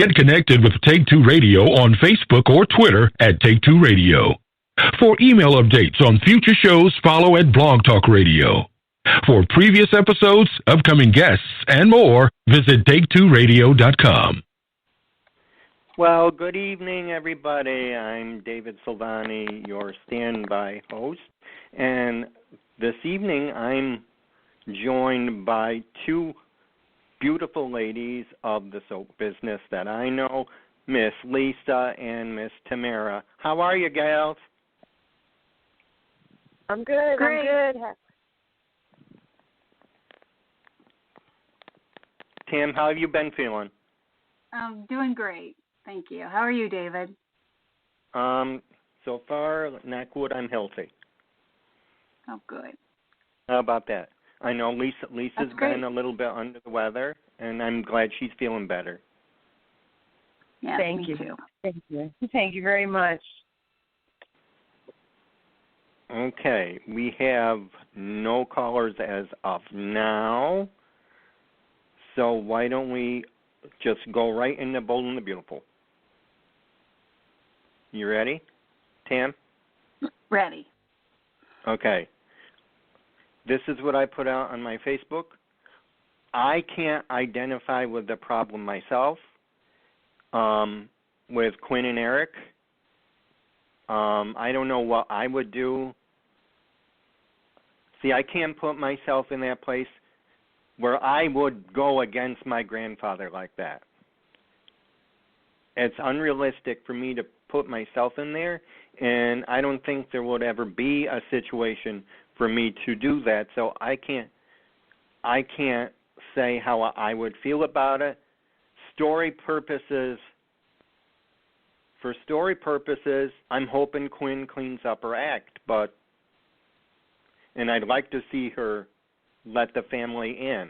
Get connected with Take Two Radio on Facebook or Twitter at Take Two Radio. For email updates on future shows, follow at Blog Talk Radio. For previous episodes, upcoming guests, and more, visit Take2Radio.com. Well, good evening, everybody. I'm David Silvani, your standby host. And this evening, I'm joined by two beautiful ladies of the soap business that I know, Miss Lisa and Miss Tamara. How are you, gals? I'm good. Great. I'm good. Tam, how have you been feeling? I'm doing great. Thank you. How are you, David? So far, knock wood, I'm healthy. Oh, good. How about that? I know Lisa's That's great. been a little bit under the weather, and I'm glad she's feeling better. Yeah, Thank me you. too. Thank you. Thank you very much. Okay, we have no callers as of now, so why don't we just go right into Bold and the Beautiful? You ready, Tam? Ready. Okay. This is what I put out on my Facebook. I can't identify with the problem myself with Quinn and Eric. I don't know what I would do. See, I can't put myself in that place where I would go against my grandfather like that. It's unrealistic for me to put myself in there, and I don't think there would ever be a situation for me to do that. So I can't say how I would feel about it. For story purposes, I'm hoping Quinn cleans up her act, and I'd like to see her let the family in.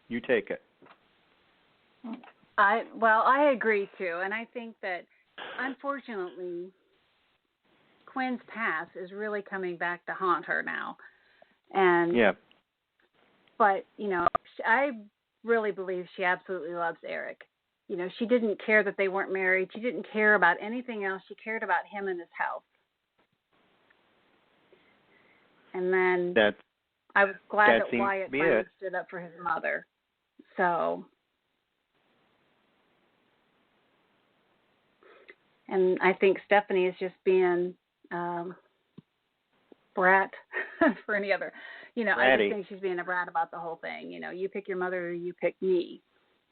You take it. I agree too, and I think that unfortunately Quinn's past is really coming back to haunt her now. And yeah. But, I really believe she absolutely loves Eric. She didn't care that they weren't married. She didn't care about anything else. She cared about him and his health. And then I was glad that Wyatt finally stood up for his mother. So, and I think Stephanie is just being brat for any other. I just think she's being a brat about the whole thing. You pick your mother or you pick me.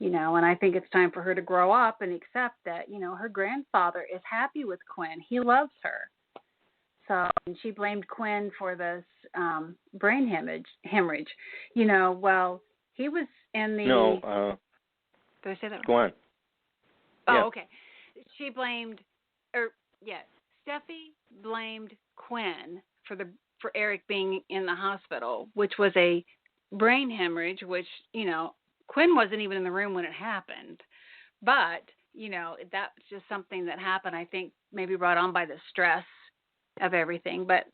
And I think it's time for her to grow up and accept that, her grandfather is happy with Quinn. He loves her. So, and she blamed Quinn for this brain hemorrhhage. Well, he was in the... No. Did I say that? Go on. Oh, yeah. Okay. She blamed... Steffi blamed Quinn for Eric being in the hospital, which was a brain hemorrhage, which, Quinn wasn't even in the room when it happened. But, that's just something that happened, I think, maybe brought on by the stress of everything. But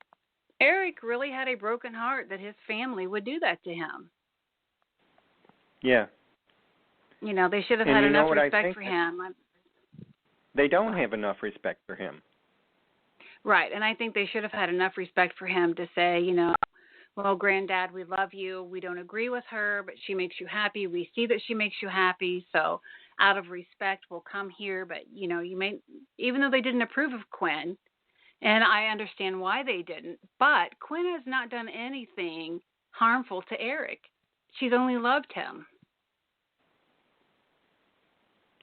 Eric really had a broken heart that his family would do that to him. Yeah. They should have had enough respect for him. They don't have enough respect for him. Right, and I think they should have had enough respect for him to say, well, Granddad, we love you. We don't agree with her, but she makes you happy. We see that she makes you happy, so out of respect, we'll come here. But, you may, even though they didn't approve of Quinn, and I understand why they didn't, but Quinn has not done anything harmful to Eric. She's only loved him.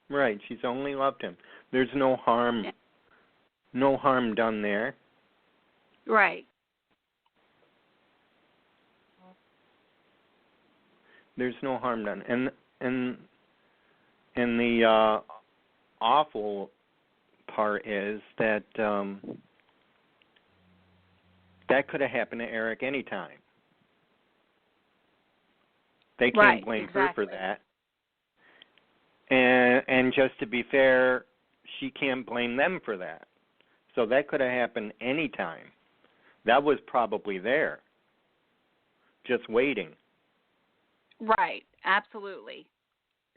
Right, she's only loved him. There's no harm. Yeah. No harm done there. Right. There's no harm done. And the awful part is that that could have happened to Eric anytime. They can't blame her for that. And just to be fair, she can't blame them for that. So that could have happened anytime. That was probably there, just waiting. Right, absolutely.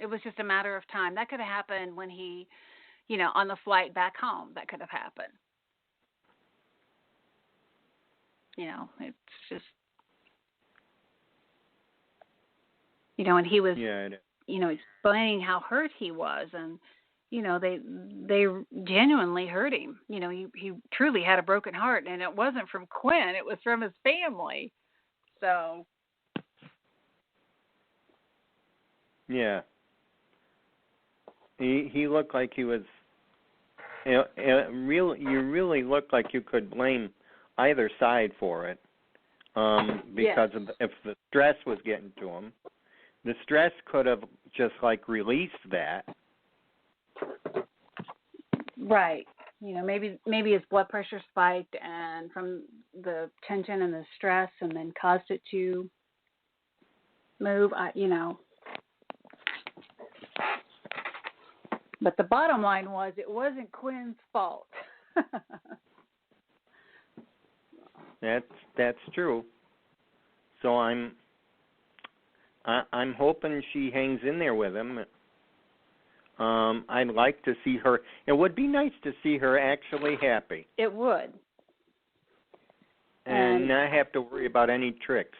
It was just a matter of time. That could have happened when he, on the flight back home. That could have happened. It's just, and he was, explaining how hurt he was, and they genuinely hurt him. He truly had a broken heart, and it wasn't from Quinn; it was from his family. So. Yeah. He looked like he was. You really looked like you could blame either side for it, because if the stress was getting to him, the stress could have just released that. Right. Maybe his blood pressure spiked, and from the tension and the stress, and then caused it to move. But the bottom line was, it wasn't Quinn's fault. That's true. So I'm hoping she hangs in there with him. I'd like to see her. It would be nice to see her actually happy. It would. And not have to worry about any tricks.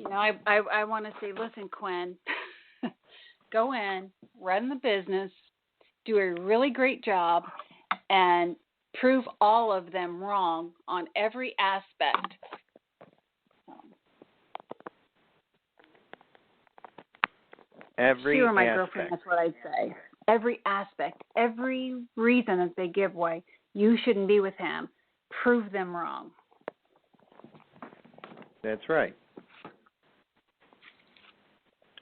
I want to say, listen, Quinn, go in, run the business, do a really great job, and prove all of them wrong on every aspect. Every She or my aspect. girlfriend, that's what I'd say. Every aspect, every reason that they give away, you shouldn't be with him. Prove them wrong. That's right.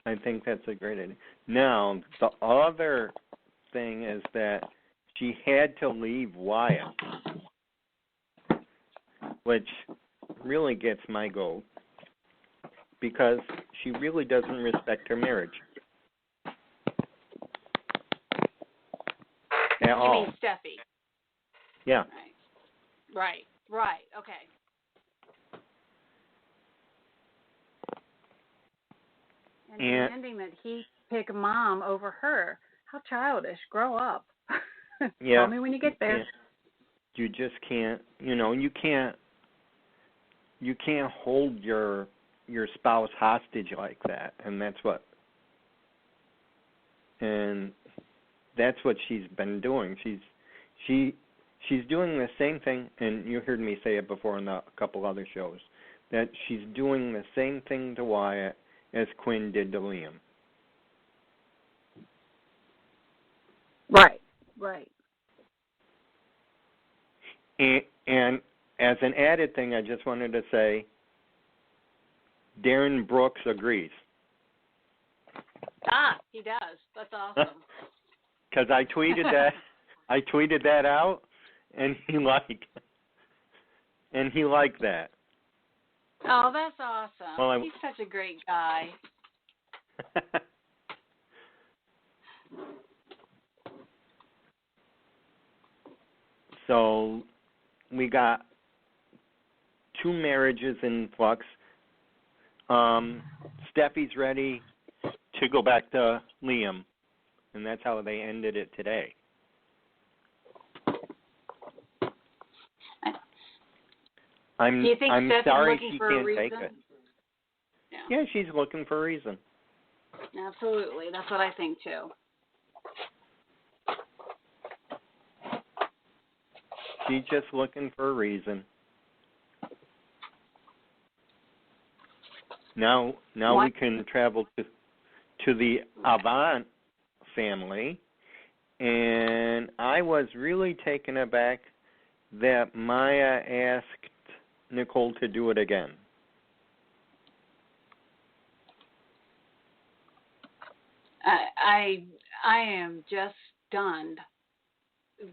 I think that's a great idea. Now, the other thing is that she had to leave Wyatt, which really gets my goat, because she really doesn't respect her marriage at all. You mean Steffi? Yeah. Right. Okay. And demanding that he pick Mom over her. How childish. Grow up. Yeah. Tell me when you get there. You just can't, you can't hold your spouse hostage like that. And that's what she's been doing. She's doing the same thing, and you heard me say it before in a couple other shows, that she's doing the same thing to Wyatt as Quinn did to Liam. Right. And as an added thing, I just wanted to say, Darren Brooks agrees. He does. That's awesome. Because I tweeted that out, and he liked that. Oh, that's awesome. Well, he's such a great guy. So we got 2 marriages in flux. Steffi's ready to go back to Liam, and that's how they ended it today. Do you think I'm Steph sorry is looking she for a can't reason? take it. Yeah, she's looking for a reason. Absolutely. That's what I think, too. She's just looking for a reason. Now we can travel to the Avant family, and I was really taken aback that Maya asked Nicole to do it again. I am just stunned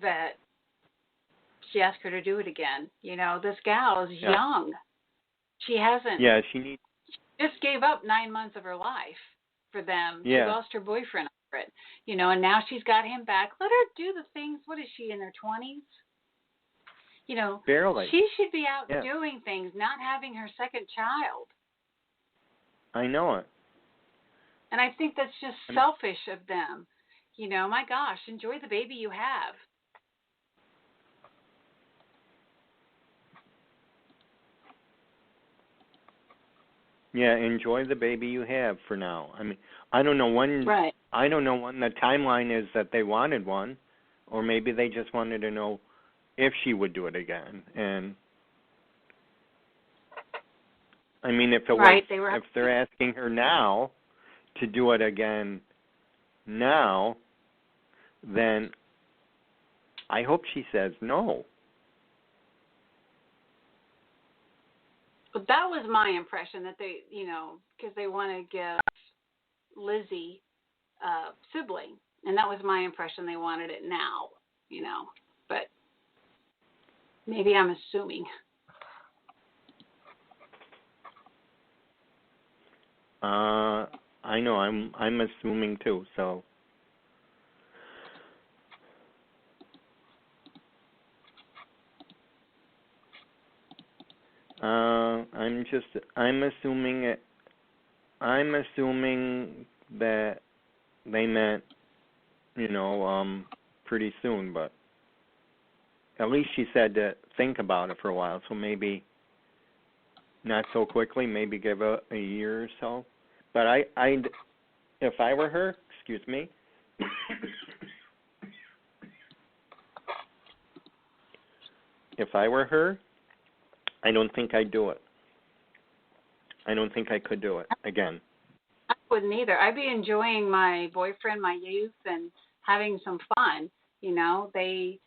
that she asked her to do it again. This gal is young. She hasn't. Yeah, she just gave up 9 months of her life for them. Yeah. She lost her boyfriend over it. And now she's got him back. Let her do the things. What is she, in her 20s? Barely. She should be out doing things, not having her second child. I know it. And I think that's just selfish of them. You know, my gosh, enjoy the baby you have. Yeah, enjoy the baby you have for now. I mean, I don't know when. Right. I don't know when the timeline is that they wanted one, or maybe they just wanted to know if she would do it again. And I mean, if it right. was, if they're asking her now to do it again now, then I hope she says no. But that was my impression, that they, you know, because they want to give Lizzie a sibling. And that was my impression. They wanted it now, you know. But maybe I'm assuming. I know. I'm assuming too. So. I'm assuming that they meant, you know, pretty soon, but at least she said to think about it for a while, so maybe not so quickly, maybe give a year or so. But I'd if I were her, excuse me, if I were her, I don't think I'd do it. I don't think I could do it again. I wouldn't either. I'd be enjoying my boyfriend, my youth, and having some fun. You know, they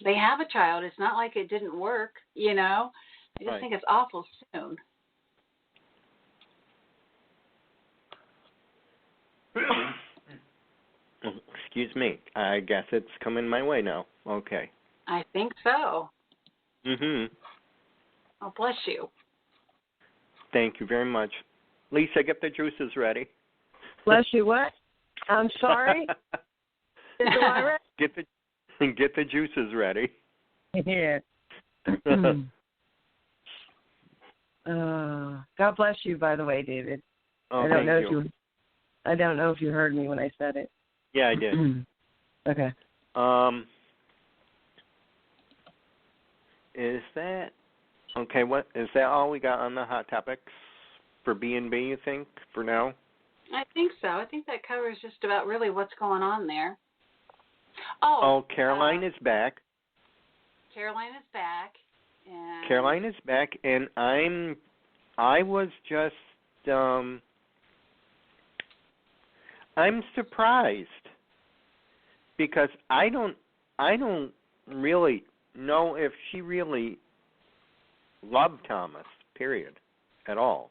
have a child. It's not like it didn't work. You know, I just think it's awful soon. Excuse me. I guess it's coming my way now. Okay. I think so. Mhm. Oh, bless you. Thank you very much. Lisa, get the juices ready. Bless you. What? I'm sorry. Is the what ready? Get the juices ready. Yeah. God bless you, by the way, David. Oh, I don't know thank you. I don't know if you heard me when I said it. Yeah, I did. Okay. Is that okay? What is that? All we got on the hot topics for B&B? You think for now? I think so. I think that covers just about really what's going on there. Caroline is back. Caroline is back. And Caroline is back, and I was just I'm surprised because I don't really know if she really loved Thomas, period, at all.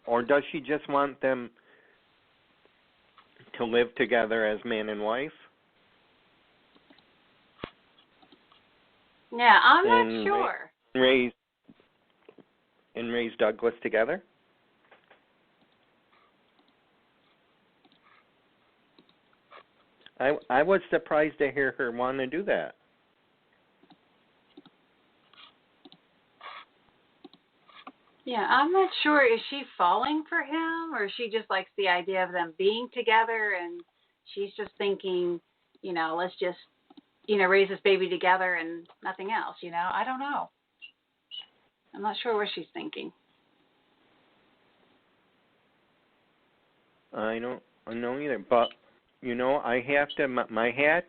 Or does she just want them to live together as man and wife? Yeah, I'm not sure. Raise Douglas together? I was surprised to hear her want to do that. Yeah, I'm not sure. Is she falling for him, or she just likes the idea of them being together, and she's just thinking, you know, let's just, you know, raise this baby together and nothing else, you know? I don't know. I'm not sure what she's thinking. I don't know either, but you know, I have to. My hat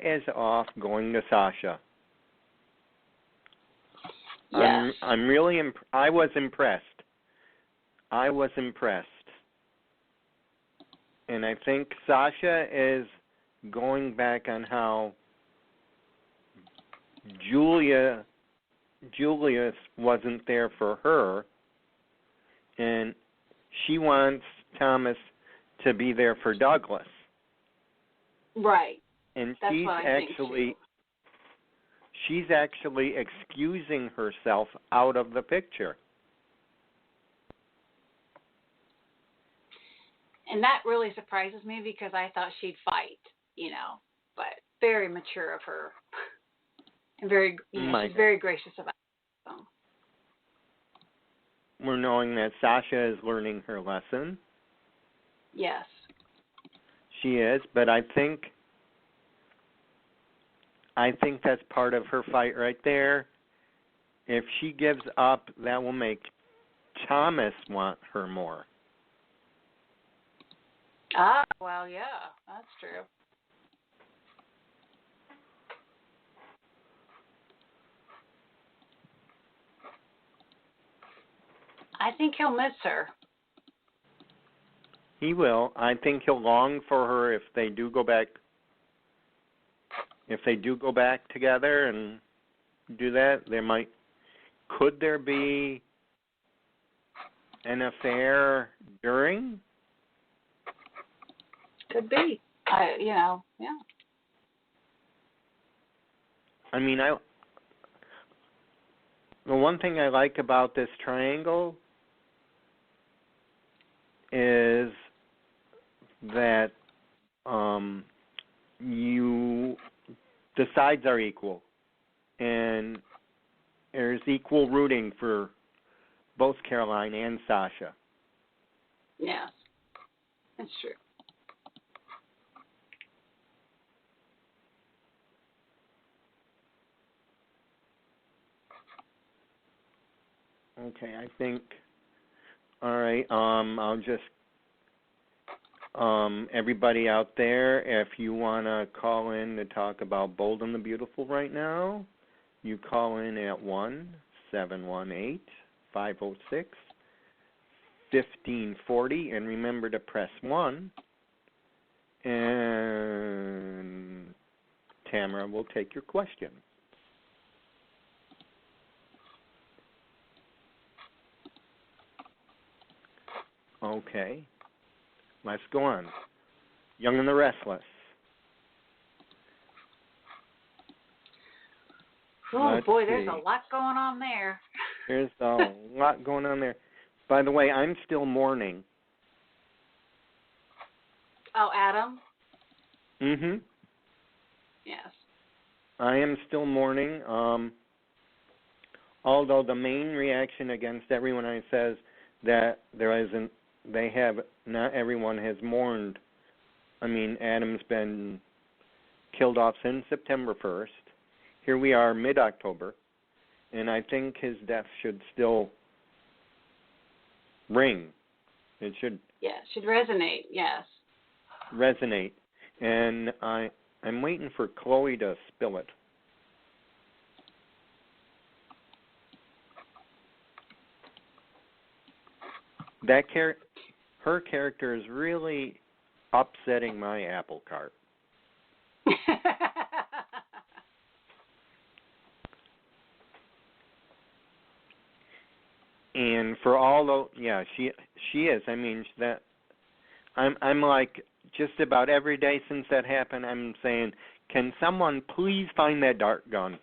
is off going to Sasha. Yes. I'm really. I was impressed. And I think Sasha is going back on how Julius wasn't there for her, and she wants Thomas to be there for Douglas. Right. And That's what I think too. She's actually excusing herself out of the picture. And that really surprises me because I thought she'd fight, you know, but very mature of her. And very, you know, she's very gracious about it. we're knowing that Sasha is learning her lesson. Yes. She is, but I think that's part of her fight right there. If she gives up, that will make Thomas want her more. Ah, well, yeah, that's true. I think he'll miss her. He will. I think he'll long for her if they do go back. If they do go back together and do that, could there be an affair during? Could be. Yeah. I mean, the one thing I like about this triangle is that the sides are equal, and there's equal rooting for both Caroline and Sasha. Yes, that's true. Okay, I think. All right. I'll just. Everybody out there, if you want to call in to talk about Bold and the Beautiful right now, you call in at 1-718-506-1540, and remember to press 1, and Tamara will take your question. Okay. Let's go on. Young and the Restless. Oh, boy, there's a lot going on there. There's a lot going on there. By the way, I'm still mourning. Oh, Adam? Mm-hmm. Yes. I am still mourning. Although the main reaction against everyone says that not everyone has mourned. I mean, Adam's been killed off since September 1st. Here we are, mid-October, and I think his death should still ring. It should. Yeah, it should resonate. Yes. Resonate, and I'm waiting for Chloe to spill it. Her character is really upsetting my apple cart. And for all those, yeah, she is. I mean, that I'm like just about every day since that happened, I'm saying, can someone please find that dart gun?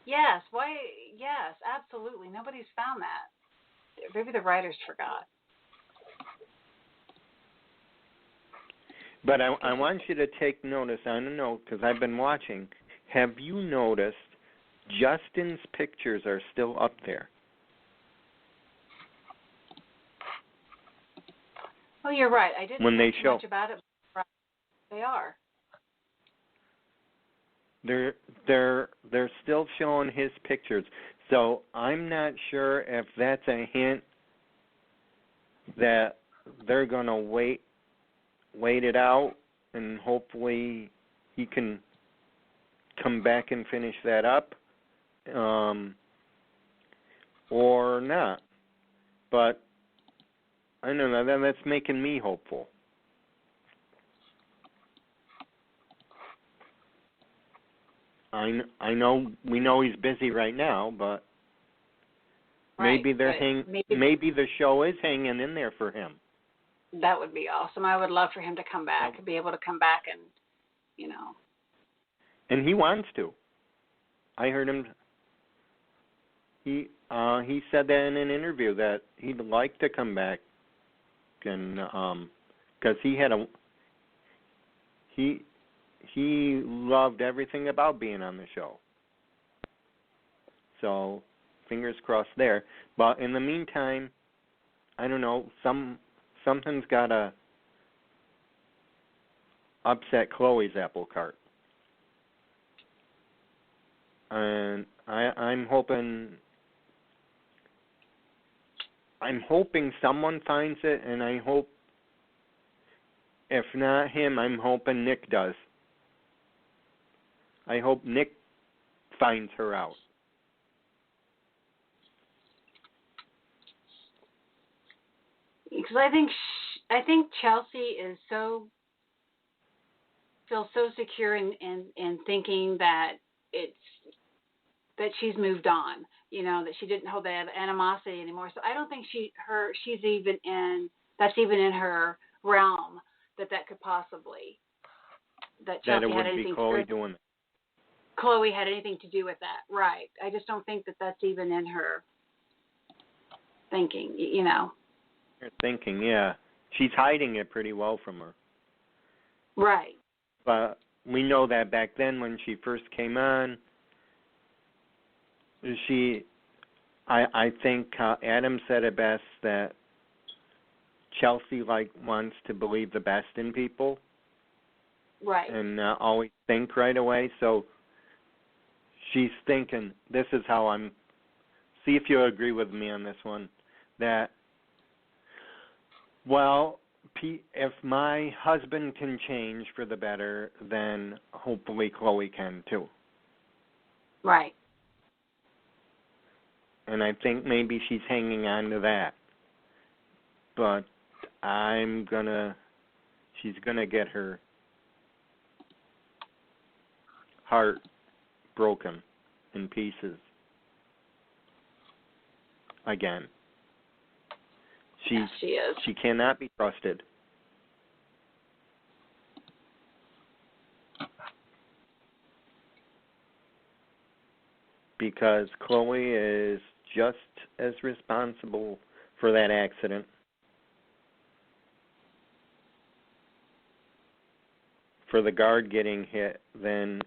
Yes. Why? Yes, absolutely. Nobody's found that. Maybe the writers forgot. But I want you to take notice. I don't know, because I've been watching. Have you noticed Justin's pictures are still up there? Oh, you're right. I didn't know too much about it. But they are. They're still showing his pictures. So I'm not sure if that's a hint that they're going to wait it out, and hopefully he can come back and finish that up, or not. But I don't know. That's making me hopeful. I know we know he's busy right now, but maybe maybe the show is hanging in there for him. That would be awesome. I would love for him to come back, be able to come back and, And he wants to. I heard him. He said that in an interview that he'd like to come back, and because he loved everything about being on the show. So fingers crossed there. But in the meantime, I don't know, something's got to upset Chloe's apple cart. And I'm hoping someone finds it, and I hope, if not him, I'm hoping Nick does. I hope Nick finds her out. Because I think Chelsea feels so secure in thinking that she's moved on, that she didn't hold that animosity anymore. So I don't think that's even in her realm that could possibly, that Chelsea had anything to do with it. Chloe had anything to do with that, right? I just don't think that that's even in her thinking, Her thinking, yeah. She's hiding it pretty well from her. Right. But we know that back then when she first came on, I think Adam said it best, that Chelsea wants to believe the best in people. Right. And always think right away. So she's thinking, this is how I'm, see if you agree with me on this one, that, well, if my husband can change for the better, then hopefully Chloe can too. Right. And I think maybe she's hanging on to that. But she's gonna get her heart broken in pieces again. Yes, she is. She cannot be trusted. Because Chloe is just as responsible for that accident. For the guard getting hit than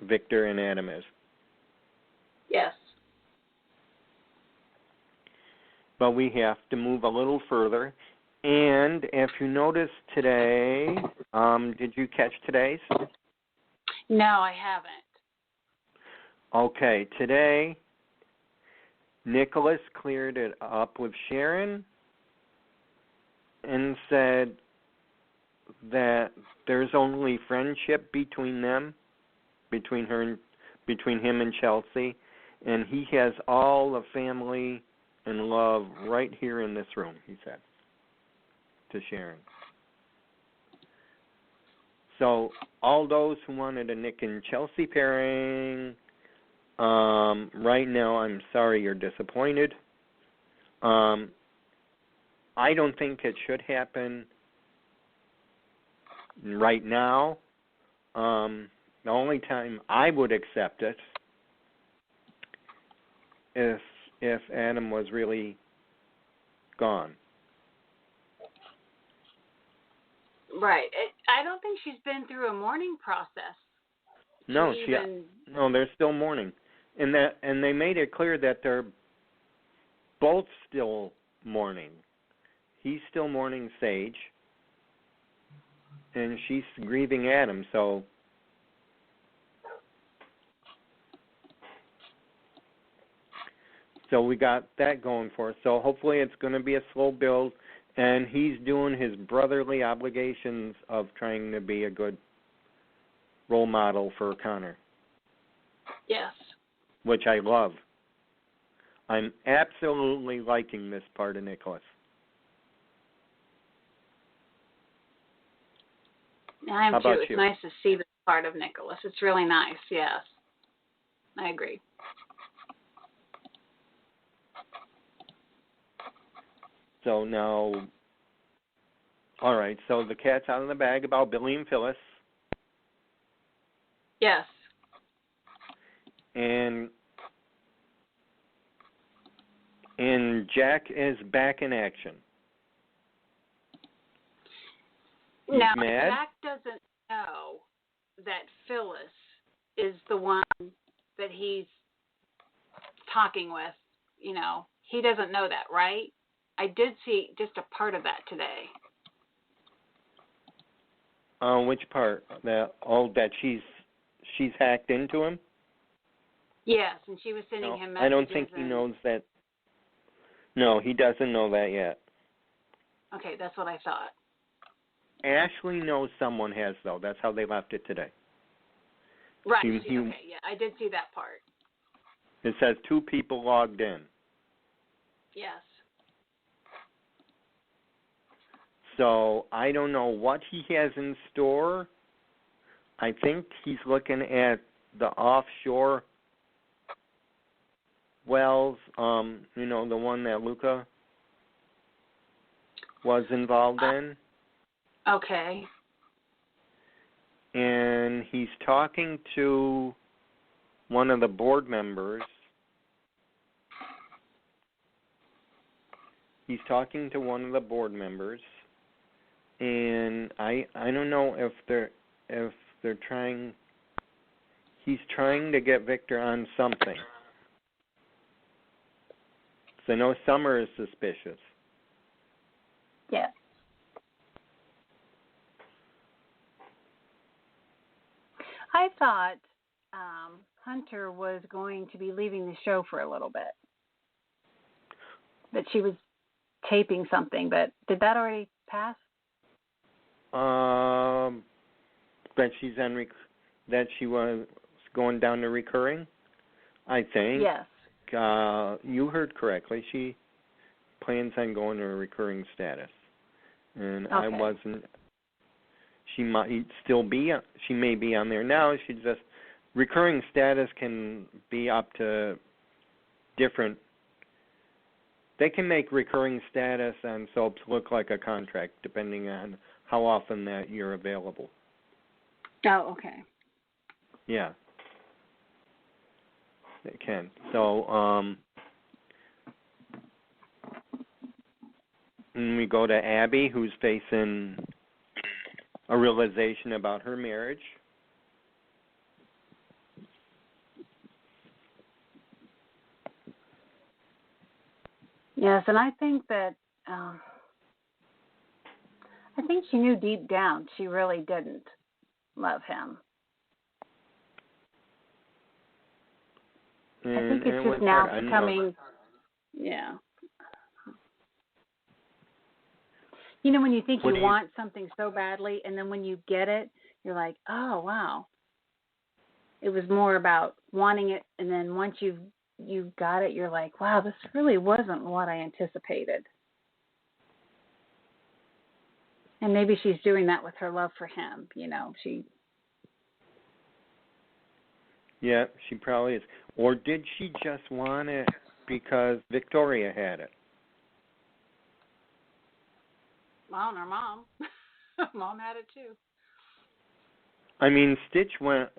Victor and Adam is. Yes. But we have to move a little further. And if you notice today, did you catch today's? No, I haven't. Okay, today, Nicholas cleared it up with Sharon and said that there's only friendship between them, between him and Chelsea, and he has all the family and love right here in this room, he said to Sharon. So all those who wanted a Nick and Chelsea pairing, right now I'm sorry you're disappointed. I don't think it should happen right now. The only time I would accept it is if Adam was really gone. Right. I don't think she's been through a mourning process. No, they're still mourning, and they made it clear that they're both still mourning. He's still mourning Sage, and she's grieving Adam. So we got that going for us. So hopefully it's going to be a slow build, and he's doing his brotherly obligations of trying to be a good role model for Connor. Yes. Which I love. I'm absolutely liking this part of Nicholas. I am How too. about It's you? nice to see this part of Nicholas. It's really nice, yes. I agree. So now, all right, so the cat's out of the bag about Billy and Phyllis. Yes. And Jack is back in action. Now, mad? Jack doesn't know that Phyllis is the one that he's talking with, he doesn't know that, right? I did see just a part of that today. Which part? That she's hacked into him? Yes, and she was sending him messages. I don't think he knows that. No, he doesn't know that yet. Okay, that's what I thought. Ashley knows someone has, though. That's how they left it today. Right. Okay, yeah, I did see that part. It says 2 people logged in. Yes. So I don't know what he has in store. I think he's looking at the offshore wells, the one that Luca was involved in. Okay. And he's talking to one of the board members. And I don't know if they're trying. He's trying to get Victor on something. So I know Summer is suspicious. Yeah. I thought Hunter was going to be leaving the show for a little bit. That she was taping something, but did that already pass? That that she was going down to recurring, I think. Yes. You heard correctly. She plans on going to a recurring status, and okay. I wasn't. She might still be. She may be on there now. She just recurring status can be up to different. They can make recurring status on soaps look like a contract, depending on how often that you're available. Oh, okay. Yeah. It can. So, and we go to Abby, who's facing a realization about her marriage. Yes, and I think that I think she knew deep down she really didn't love him. I think it's just now becoming, yeah. When you think you want something so badly, and then when you get it, you're like, oh, wow. It was more about wanting it, and then once you've got it, you're like, wow, this really wasn't what I anticipated. And maybe she's doing that with her love for him, Yeah, she probably is. Or did she just want it because Victoria had it? Well, and her mom. Mom had it too. I mean, Stitch went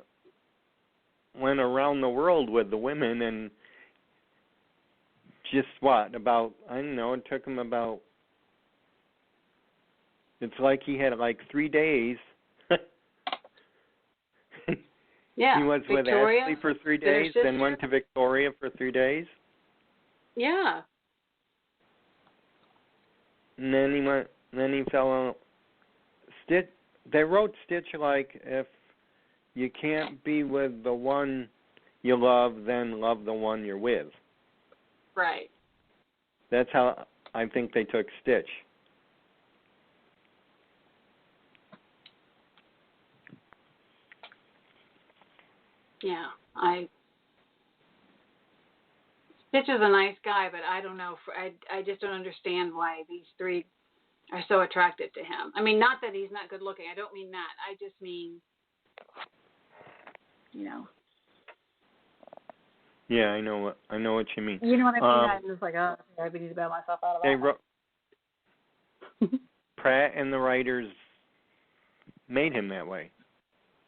around the world with the women, and just about, I don't know, it took him about, it's like he had 3 days. Yeah. He was Victoria, with Ashley for 3 days, then went to Victoria for 3 days. Yeah. And then he fell on Stitch. They wrote Stitch like, if you can't be with the one you love, then love the one you're with. Right. That's how I think they took Stitch. Yeah, Stitch is a nice guy, but I don't know. I just don't understand why these 3 are so attracted to him. I mean, not that he's not good looking. I don't mean that. I just mean, Yeah, I know what you mean. You know what I mean? I'm just like, oh, I need to bail myself out of that. Pratt and the writers made him that way.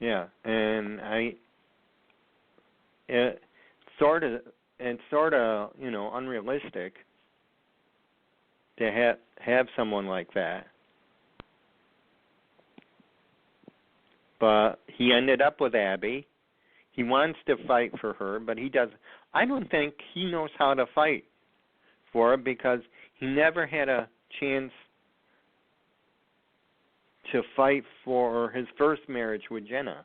Yeah, and it's sort of unrealistic to have someone like that. But he ended up with Abby. He wants to fight for her, but he doesn't. I don't think he knows how to fight for her because he never had a chance to fight for his first marriage with Jenna.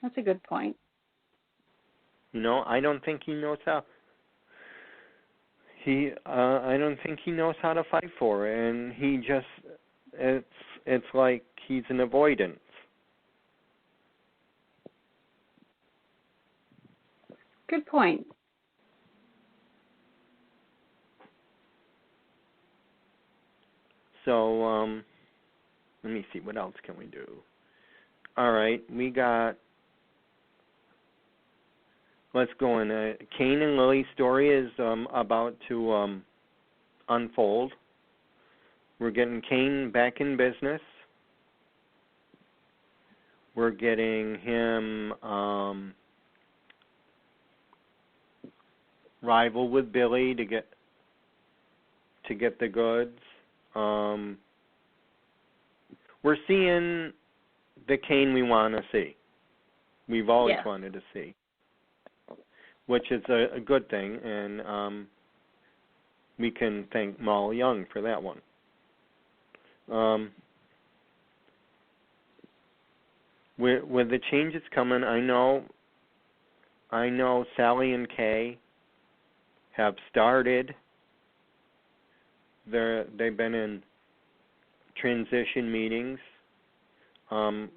That's a good point. I don't think he knows how. I don't think he knows how to fight for her, and he just, it's like he's an avoidance. Good point. So, let me see, what else can we do? All right, we got, let's go in. Kane and Lily's story is about to unfold. We're getting Kane back in business. We're getting him rival with Billy to get the goods. We're seeing the Kane we want to see. We've always wanted to see, which is a good thing, and we can thank Mal Young for that one. With the changes coming, I know Sally and Kay have started. They've been in transition meetings to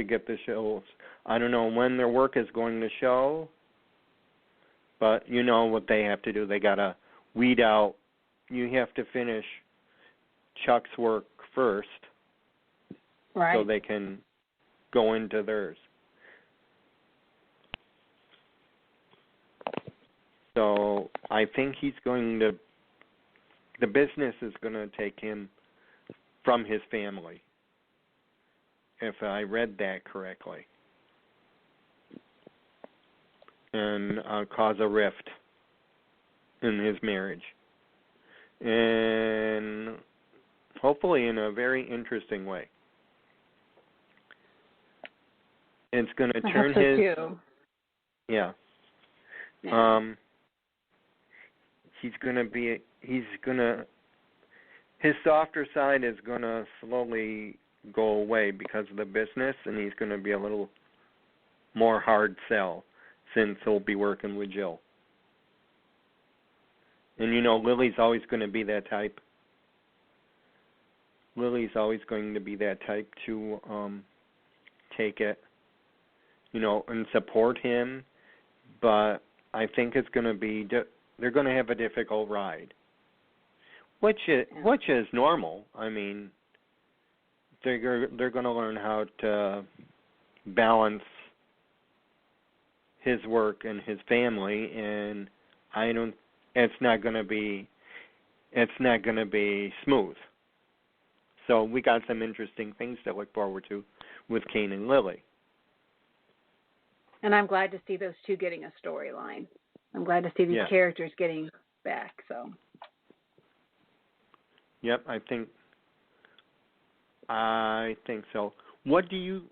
get the shows. I don't know when their work is going to show, but you know what they have to do. They got to weed out. You have to finish Chuck's work first, right? So they can go into theirs. So I think the business is going to take him from his family, if I read that correctly, and cause a rift in his marriage. And hopefully in a very interesting way. It's going to turn his... Too. Yeah. His softer side is going to slowly go away because of the business, and he's going to be a little more hard sell since he'll be working with Jill. And Lily's always going to be that type. Lily's always going to be that type to take it, and support him, but I think it's going to be... they're going to have a difficult ride, which is normal. I mean, they're going to learn how to balance his work and his family, and it's not going to be smooth. So we got some interesting things to look forward to with Kane and Lily. And I'm glad to see those two getting a storyline. I'm glad to see these characters getting back. So. Yep, I think so. What do you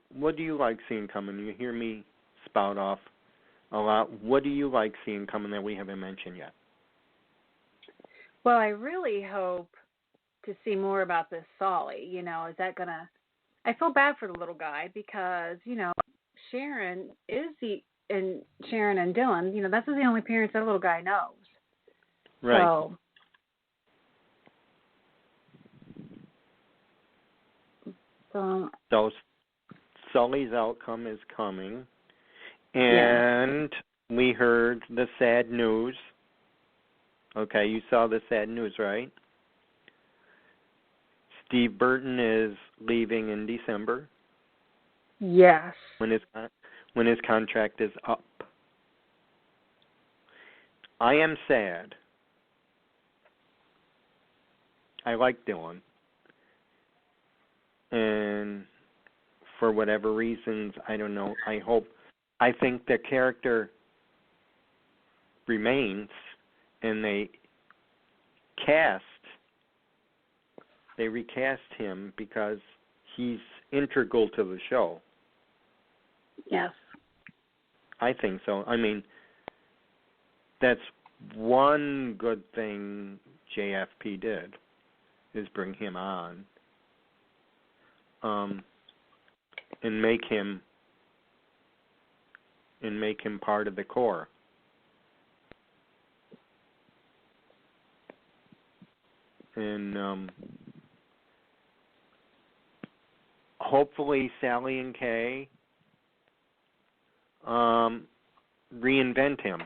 like seeing coming? You hear me spout off a lot. What do you like seeing coming that we haven't mentioned yet? Well, I really hope to see more about this Solly. Is that gonna? I feel bad for the little guy because Sharon and Sharon and Dylan, that's the only parents that little guy knows. Right. So Sully's outcome is coming, and we heard the sad news. Okay, you saw the sad news, right? Steve Burton is leaving in December. Yes. When his contract is up. I am sad. I like Dylan. And for whatever reasons, I don't know, I think the character remains, and they recast him because he's integral to the show. Yes. I think so. I mean, that's one good thing JFP did, is bring him on, and make him part of the core. And hopefully Sally and Kay reinvent him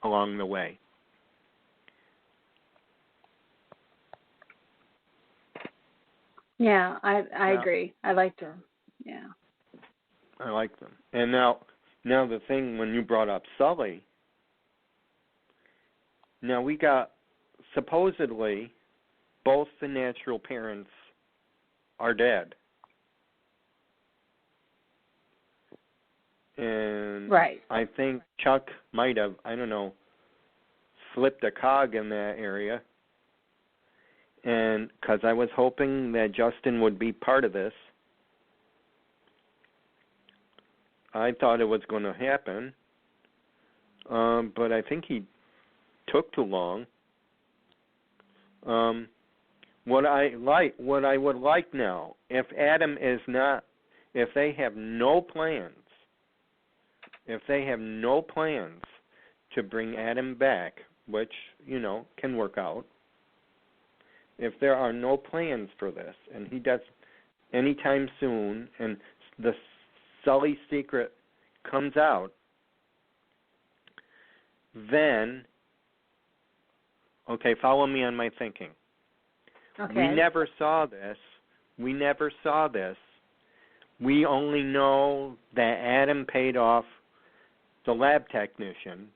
along the way. Yeah, I agree. I liked her. Yeah. I like them. And now the thing, when you brought up Sully, now we got, supposedly, both the natural parents are dead. And right. I think Chuck might have, I don't know, slipped a cog in that area. And because I was hoping that Justin would be part of this. I thought it was going to happen. But I think he took too long. What I would like now, if they have no plans to bring Adam back, which, can work out, if there are no plans for this, and he does anytime soon, and the Sully secret comes out, then, okay, follow me on my thinking. Okay. We never saw this. We only know that Adam paid off the lab technician,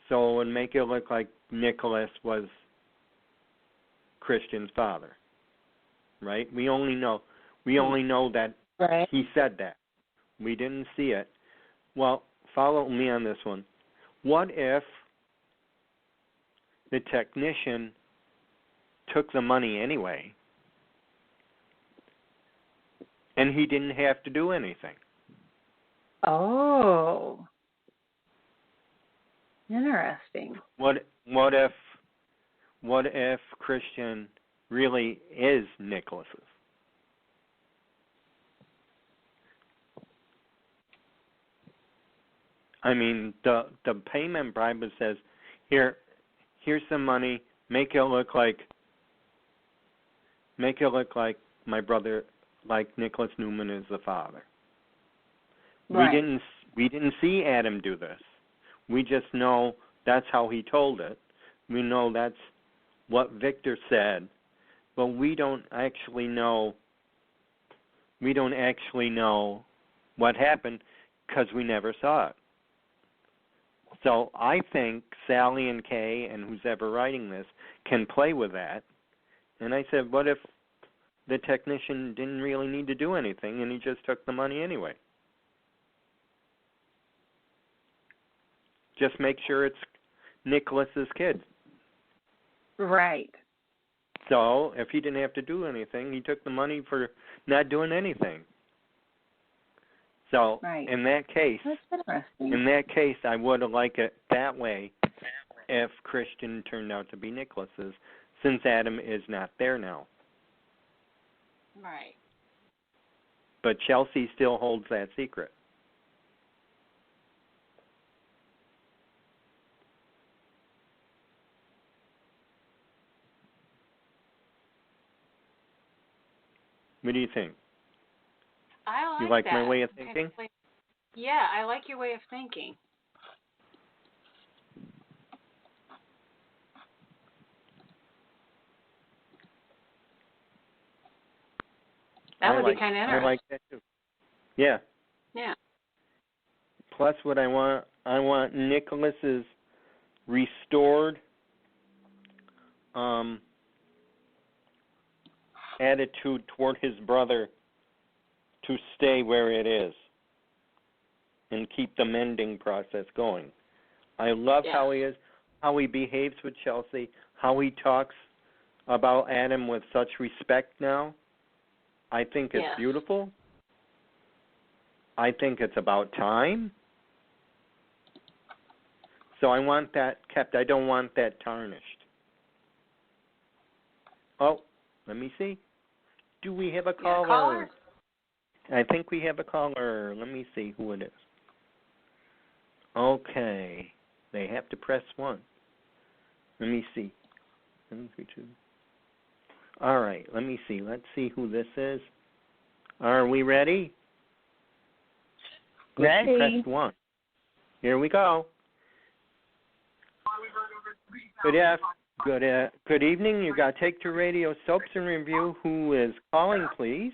so it would make it look like Nicholas was Christian's father, right? We only know that right. He said that. We didn't see it. Well, follow me on this one. What if the technician took the money anyway, and he didn't have to do anything? Oh, interesting. What if Christian really is Nicholas's? I mean, the payment bribe says, here's some money. Make it look like my brother, like Nicholas Newman, is the father. Right. We didn't see Adam do this. We just know that's how he told it. We know that's what Victor said, but we don't actually know what happened because we never saw it. So I think Sally and Kay and who's ever writing this can play with that. And I said, what if the technician didn't really need to do anything and he just took the money anyway? Just make sure it's Nicholas's kid. Right. So if he didn't have to do anything, he took the money for not doing anything. So right. in that case, I would have liked it that way if Christian turned out to be Nicholas's, since Adam is not there now. Right. But Chelsea still holds that secret. What do you think? I like that. my way of thinking? Yeah, I like your way of thinking. That would be kind of interesting. I like that too. Yeah. Yeah. Plus, what I want Nicholas's restored attitude toward his brother to stay where it is and keep the mending process going. I love how he is, how he behaves with Chelsea, how he talks about Adam with such respect now. I think it's beautiful. I think it's about time. So I want that kept. I don't want that tarnished. Oh, let me see. Do we have a caller? Caller? I think we have a caller. Let me see who it is. Okay. They have to press 1. Let me see. 1, 3, 2. All right. Let me see. Let's see who this is. Are we ready? Ready. Press 1. Here we go. Good evening. You got Take Two Radio Soaps and Review. Who is calling, please?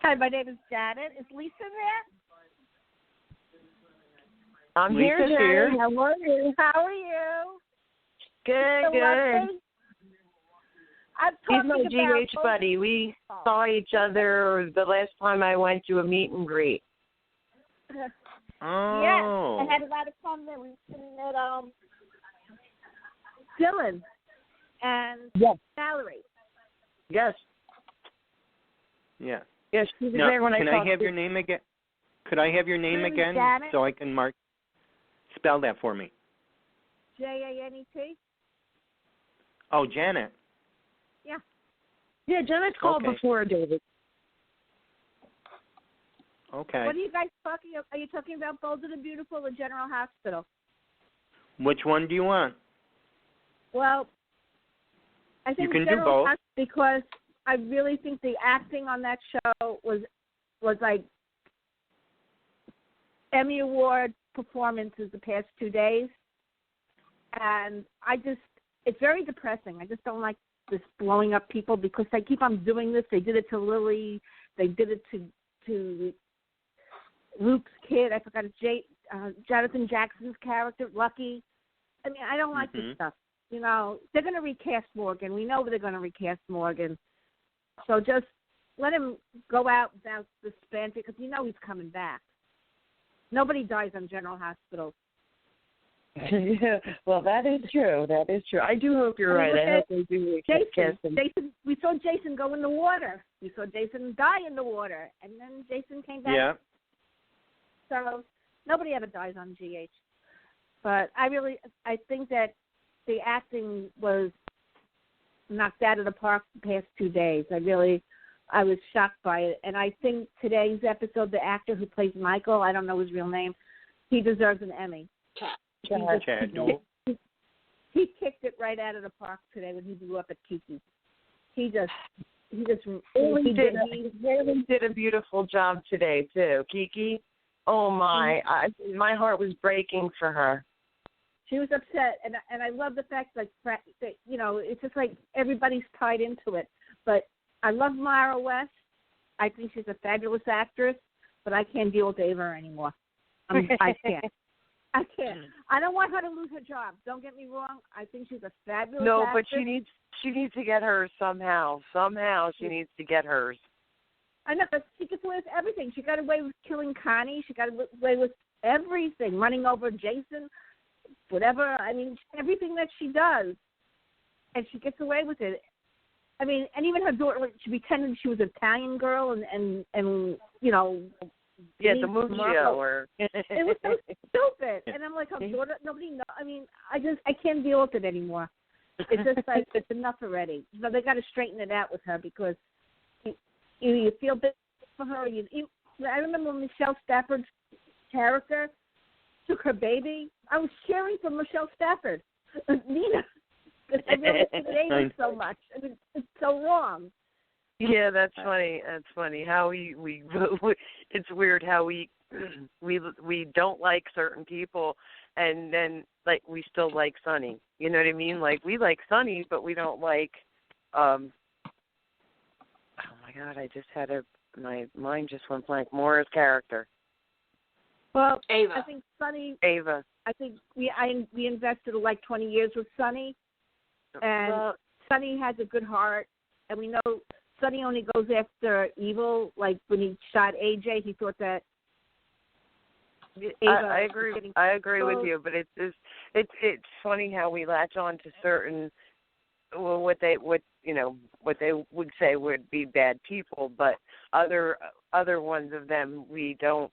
Hi, my name is Janet. Is Lisa there? I'm Lisa's here. How are you? How are you? Good, good. I'm He's talking my about GH buddy. We saw each other the last time I went to a meet and greet. Oh. Yes, I had a lot of fun there. We met Dylan and Valerie. Yes. Yeah. Yes, she was Now, there when I can talked I have to your name again? Could I have your name Really, again Janet? so I can mark? Spell that for me. Janet. Oh, Janet. Yeah. Yeah, Janet's called Okay. before, David. Okay. What are you guys talking about? Are you talking about Boulder the Beautiful or General Hospital? Which one do you want? Well, I think can do General both. Hospital because I really think the acting on that show was like Emmy Award performances the past 2 days. And it's very depressing. I just don't like this blowing up people because they keep on doing this. They did it to Lily. They did it to Luke's kid. I forgot Jonathan Jackson's character, Lucky. I mean, I don't like this stuff. You know, they're going to recast Morgan. We know they're going to recast Morgan. So just let him go out without suspense because you know he's coming back. Nobody dies on General Hospital. Yeah, well, that is true. That is true. I do hope you're right. I hope they do recast him. Jason, we saw Jason go in the water. We saw Jason die in the water, and then Jason came back. Yeah. So nobody ever dies on GH. But I think that the acting was knocked out of the park the past 2 days. I was shocked by it. And I think today's episode, the actor who plays Michael, I don't know his real name, he deserves an Emmy. Chad Duell. He kicked it right out of the park today when he blew up at Kiki. He really did a beautiful job today too, Kiki. Oh my! My heart was breaking for her. She was upset, and I love the fact that you know it's just like everybody's tied into it. But I love Myra West. I think she's a fabulous actress, but I can't deal with Ava anymore. I can't. I don't want her to lose her job. Don't get me wrong. I think she's a fabulous actress. But she needs to get hers somehow. Somehow she needs to get hers. I know, but she gets away with everything. She got away with killing Connie. She got away with everything, running over Jason, whatever. I mean, everything that she does, and she gets away with it. I mean, and even her daughter, she pretended she was an Italian girl, and you know. Yeah, the Muccio or it was so stupid. And I'm like, her daughter, nobody knows. I mean, I can't deal with it anymore. It's just like it's enough already. So they got to straighten it out with her because you feel bad for her. I remember when Michelle Stafford's character took her baby. I was cheering for Michelle Stafford, Nina, because I really hated so much. I mean, it's so wrong. Yeah, that's funny. That's funny. How we it's weird how we don't like certain people, and then like we still like Sunny. You know what I mean? Like we like Sunny, but we don't like. Oh my God! I just had my mind just went blank. Maura's character. Well, Ava. I think Sunny. Ava. I think we invested like 20 years with Sunny, and Sunny has a good heart, and we know. Sonny only goes after evil. Like when he shot AJ, he thought that. I agree with you, but it's funny how we latch on to certain what they would say would be bad people, but other ones of them we don't.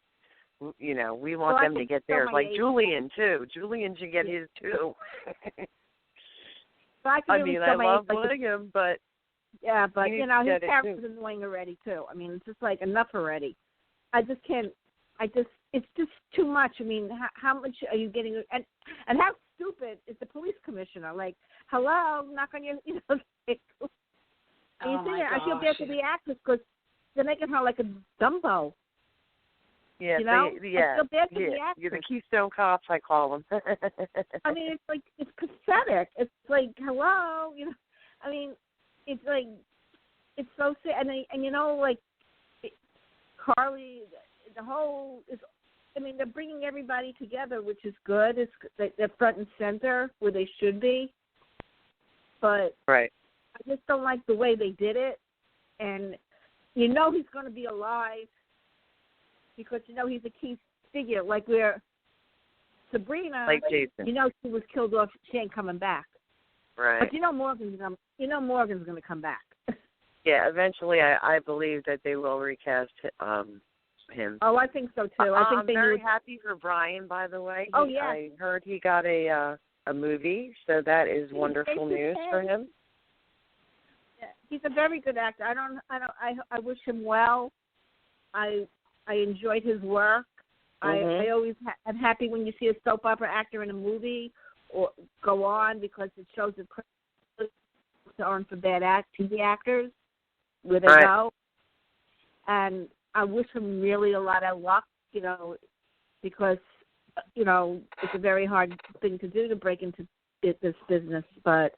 We want them to get theirs. Like Julian too. Julian should get his too. I love William, but yeah, but his character's annoying already too. I mean, it's just like enough already. I just can't. It's just too much. I mean, how much are you getting? And how stupid is the police commissioner? Like, hello, knock on your, I feel bad for the actress because they're making her like a Dumbo. Yeah, I feel bad for the actress. You're the Keystone Cops, I call them. I mean, it's pathetic. It's like, hello, I mean, it's like, it's so sad. And like, Carly, the whole is. I mean, they're bringing everybody together, which is good. They're front and center where they should be. But right. I just don't like the way they did it. And he's going to be alive because, he's a key figure. Like where Sabrina, like Jason. She was killed off. She ain't coming back. Right. But Morgan's going to come back. Yeah, eventually I believe that they will recast him. Oh, I think so too. I'm very happy for Brian, by the way. I heard he got a movie, so that is wonderful news for him. Yeah, he's a very good actor. I wish him well. I enjoyed his work. I always am happy when you see a soap opera actor in a movie or go on because it shows that critics aren't for bad TV actors where they go. And I wish him really a lot of luck, because, it's a very hard thing to do to break into this business. But,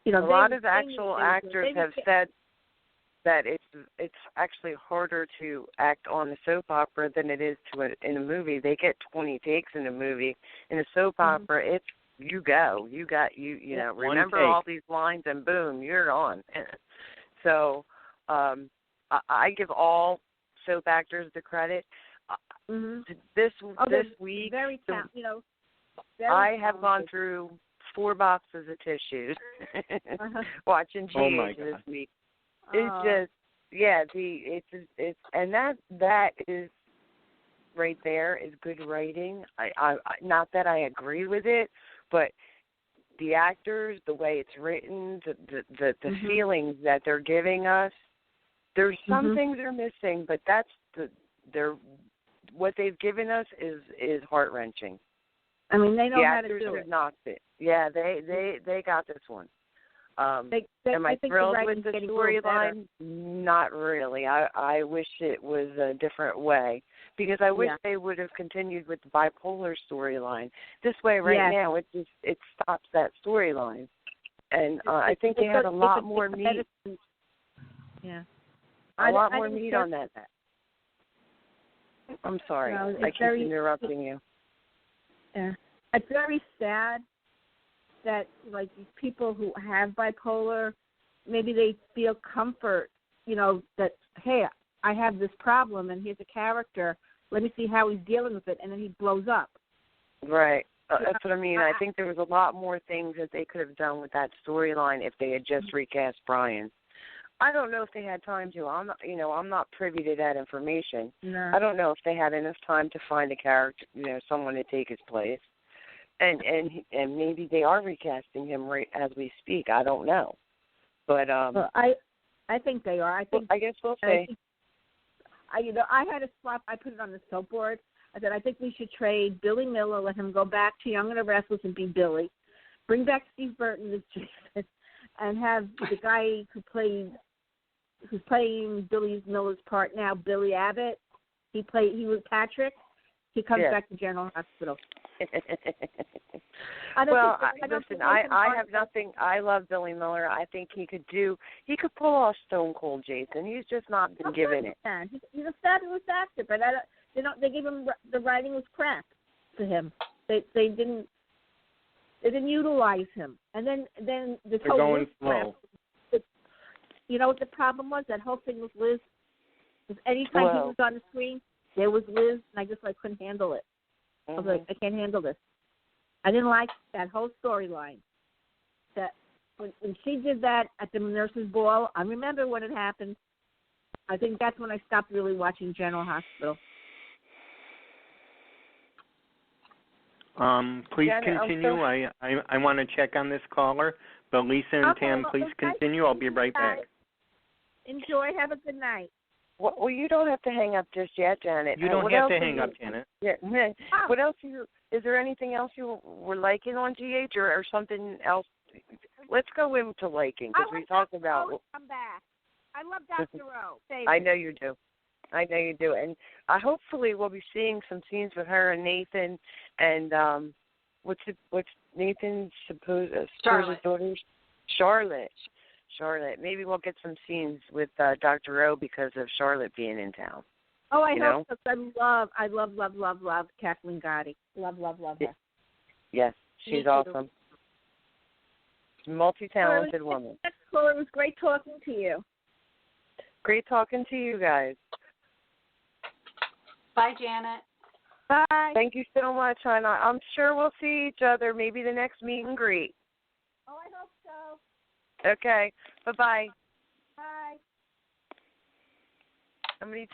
a lot of actual actors have said that it's actually harder to act on a soap opera than it is in a movie. They get 20 takes in a movie. In a soap opera, it's you go. Remember all these lines and boom, you're on. So I give all soap actors the credit. This week, I have gone through 4 boxes of tissues watching GH this week. It's just, and that is right there is good writing. I not that I agree with it, but the actors, the way it's written, the feelings that they're giving us. There's some things they're missing, but that's what they've given us is heart wrenching. I mean, they know how to do it. The actors have knocked it. Yeah, they got this one. Am I thrilled with the storyline? Not really. I wish it was a different way because I wish they would have continued with the bipolar storyline. This way, now, it stops that storyline, and I think they had a lot more meat. Yeah. A lot more meat on that. I'm sorry. I keep interrupting you. Yeah. It's very sad that, like, these people who have bipolar, maybe they feel comfort, that, hey, I have this problem and here's a character. Let me see how he's dealing with it. And then he blows up. Right. That's what I mean. I think there was a lot more things that they could have done with that storyline if they had just recast Brian. I don't know if they had time to. I'm not privy to that information. No. I don't know if they had enough time to find a character, someone to take his place, and maybe they are recasting him right as we speak. I don't know, but well, I think they are. I guess we'll see. I had a swap. I put it on the soap board. I said I think we should trade Billy Miller, let him go back to Young and the Restless and be Billy, bring back Steve Burton as Jason, and have the guy who's playing Billy Miller's part now, Billy Abbott. He was Patrick. He comes back to General Hospital. I have nothing. I love Billy Miller. I think he could pull off Stone Cold Jason. He's just not been given it. He's a fabulous actor, but they gave him the writing was crap for him. They didn't utilize him, and then this They're whole going Liz slow. crap. You know what the problem was? That whole thing with Liz. Anytime he was on the screen, there was Liz, and I just couldn't handle it. I was like, I can't handle this. I didn't like that whole storyline. That when she did that at the nurses' ball, I remember when it happened. I think that's when I stopped really watching General Hospital. Please Janet, continue. I want to check on this caller, but Lisa and Tam, please continue. I'll be right back. Enjoy. Have a good night. Well, you don't have to hang up just yet, Janet. You don't have to hang up, Janet. Yeah. What else? Is there anything else you were liking on GH or something else? Let's go into liking because we talked about. I'm back. I love Dr. O. I know you do. And hopefully we'll be seeing some scenes with her and Nathan and what's Nathan's supposed daughter's Charlotte. Maybe we'll get some scenes with Dr. O because of Charlotte being in town. Oh, I hope so. I love Kathleen Gotti. Love her. Yes, she's awesome. Multi-talented woman. It was great talking to you. Great talking to you guys. Bye, Janet. Bye. Thank you so much, hon. I'm sure we'll see each other maybe the next meet and greet. Oh, I hope so. Okay. Bye-bye. Bye.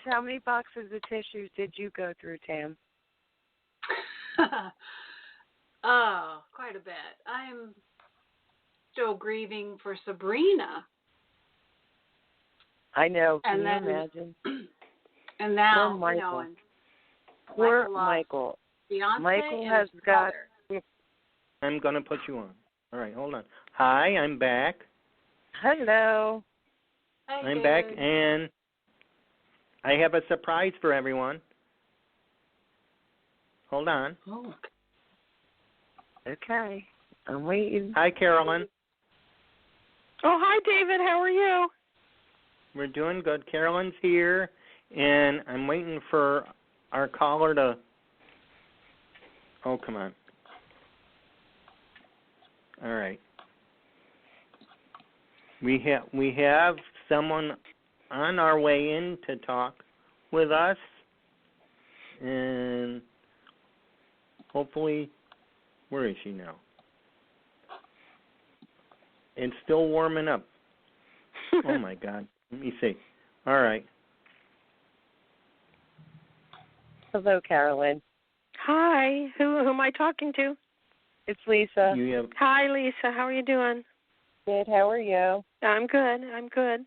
How many boxes of tissues did you go through, Tam? Oh, quite a bit. I'm still grieving for Sabrina. I know. Can and you imagine? And now, poor Michael. Poor Michael. Beyonce Michael and has his got. brother. I'm going to put you on. All right, hold on. Hi, I'm back. Hello. Hi, I'm David. back, and I have a surprise for everyone. Hold on. Oh. Okay. I'm waiting. Hi, Carolyn. Oh, hi, David. How are you? We're doing good. Carolyn's here, and I'm waiting for our caller to... Oh, come on. All right. We have someone on our way in to talk with us, and hopefully, where is she now? It's still warming up. Oh, my God. Let me see. All right. Hello, Carolyn. Hi. Who am I talking to? It's Lisa. Hi, Lisa. How are you doing? Good. How are you? I'm good.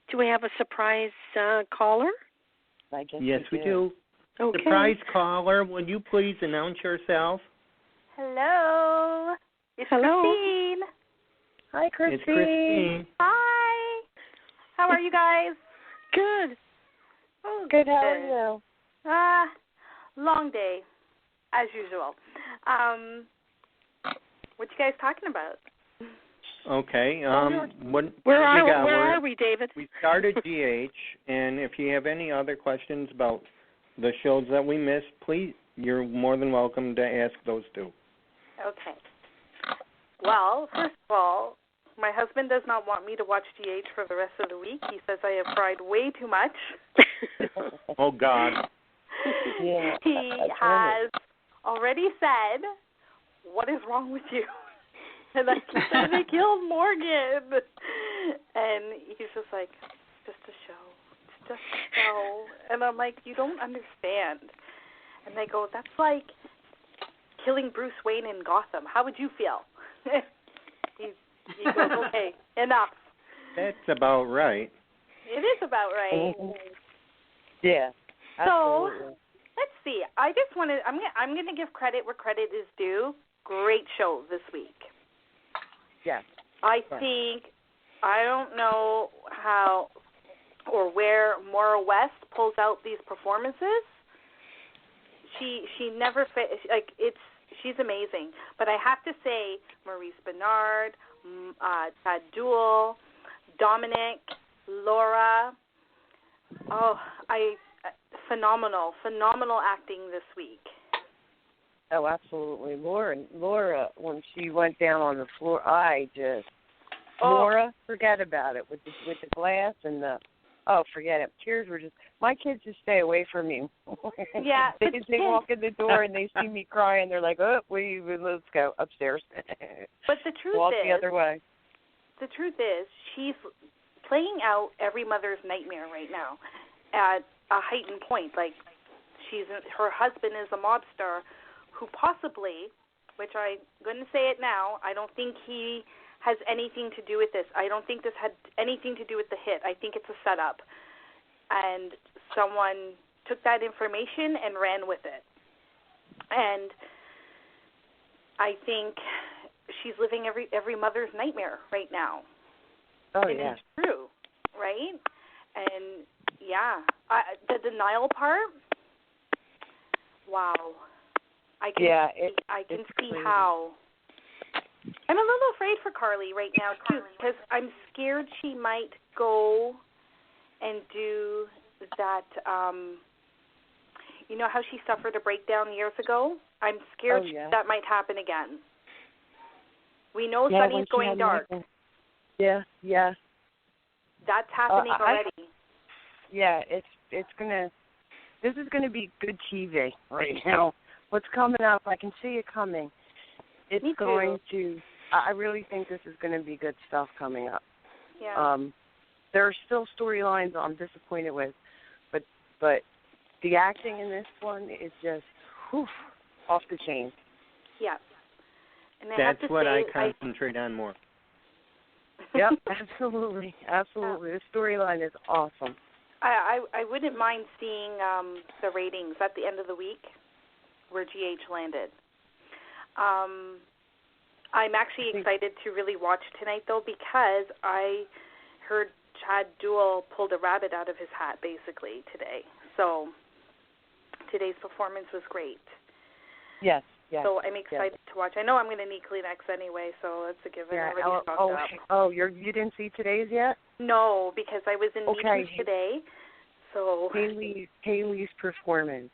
Do we have a surprise caller? Yes, we do. Okay. Surprise caller, would you please announce yourself? Hello. It's Christine. Hi, Christine. It's Christine. Hi. How are you guys? Good. Oh, good. How are you? Long day, as usual. What you guys talking about? Okay. Where are we, David? We started GH, and if you have any other questions about the shows that we missed, please, you're more than welcome to ask those too. Okay. Well, first of all, my husband does not want me to watch GH for the rest of the week. He says I have cried way too much. Oh, God. Yeah, he has already said, "What is wrong with you?" And I said, "They killed Morgan." And he's just like, "Just a show. It's just a show." And I'm like, "You don't understand." And they go, "That's like killing Bruce Wayne in Gotham. How would you feel?" He goes, "Okay, enough." That's about right. It is about right. Yeah. So, absolutely. let's see. I just want to. I'm going to give credit where credit is due. Great show this week. Yes. I think, I don't know how or where Maura West pulls out these performances. She never she's amazing. But I have to say, Maurice Bernard, Tad Duell, Dominic, Laura. Phenomenal acting this week. Oh, absolutely. Laura, when she went down on the floor, Laura, forget about it with the glass and forget it. Tears were just, my kids just stay away from me. Yeah. they walk in the door and they see me crying. They're like, "Oh, let's go upstairs." But the truth walk is, the other way. the truth is, she's playing out every mother's nightmare right now at a heightened point. Like, her husband is a mobster who possibly, which I'm going to say it now, I don't think he has anything to do with this. I don't think this had anything to do with the hit. I think it's a setup. And someone took that information and ran with it. And I think she's living every mother's nightmare right now. Oh, and yeah. It's true, right? And, yeah, the denial part, wow. I can see crazy. how. I'm a little afraid for Carly right now, too, because I'm scared she might go and do that, you know how she suffered a breakdown years ago? I'm scared that might happen again. We know Sunny's going dark. Yeah. That's happening already. This is gonna be good TV right now. What's coming up, I can see it coming. It's going to, I really think this is going to be good stuff coming up. Yeah. There are still storylines I'm disappointed with, but the acting in this one is just off the chain. Yeah. And that's what I concentrate on more. Yep, absolutely. The storyline is awesome. I wouldn't mind seeing the ratings at the end of the week where GH landed. I'm actually excited to really watch tonight, though, because I heard Chad Duell pulled a rabbit out of his hat, basically, today. So today's performance was great. Yes. So I'm excited to watch. I know I'm going to need Kleenex anyway, so it's a given. Yeah. You didn't see today's yet? No, because I was in meetings today. So Haley's performance.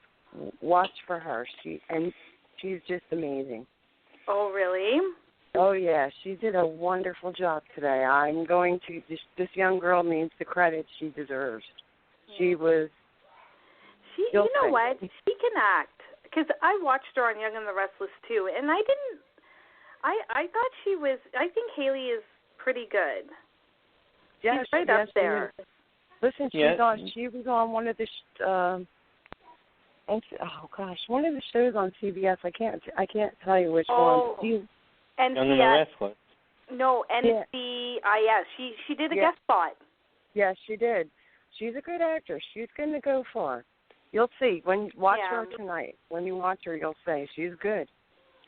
Watch for her. She's just amazing. Oh, really? Oh, yeah. She did a wonderful job today. I'm going to, this young girl needs the credit she deserves. She was... you know what? She can act. Because I watched her on Young and the Restless, too, and I thought she was... I think Haley is pretty good. Yeah, she's right up there. Listen, she was on one of the... one of the shows on CBS. I can't tell you which one. Young and the Restless. No, NCIS. She did a guest spot. Yes, she did. She's a good actress. She's going to go far. You'll see. Watch her tonight. When you watch her, you'll say she's good.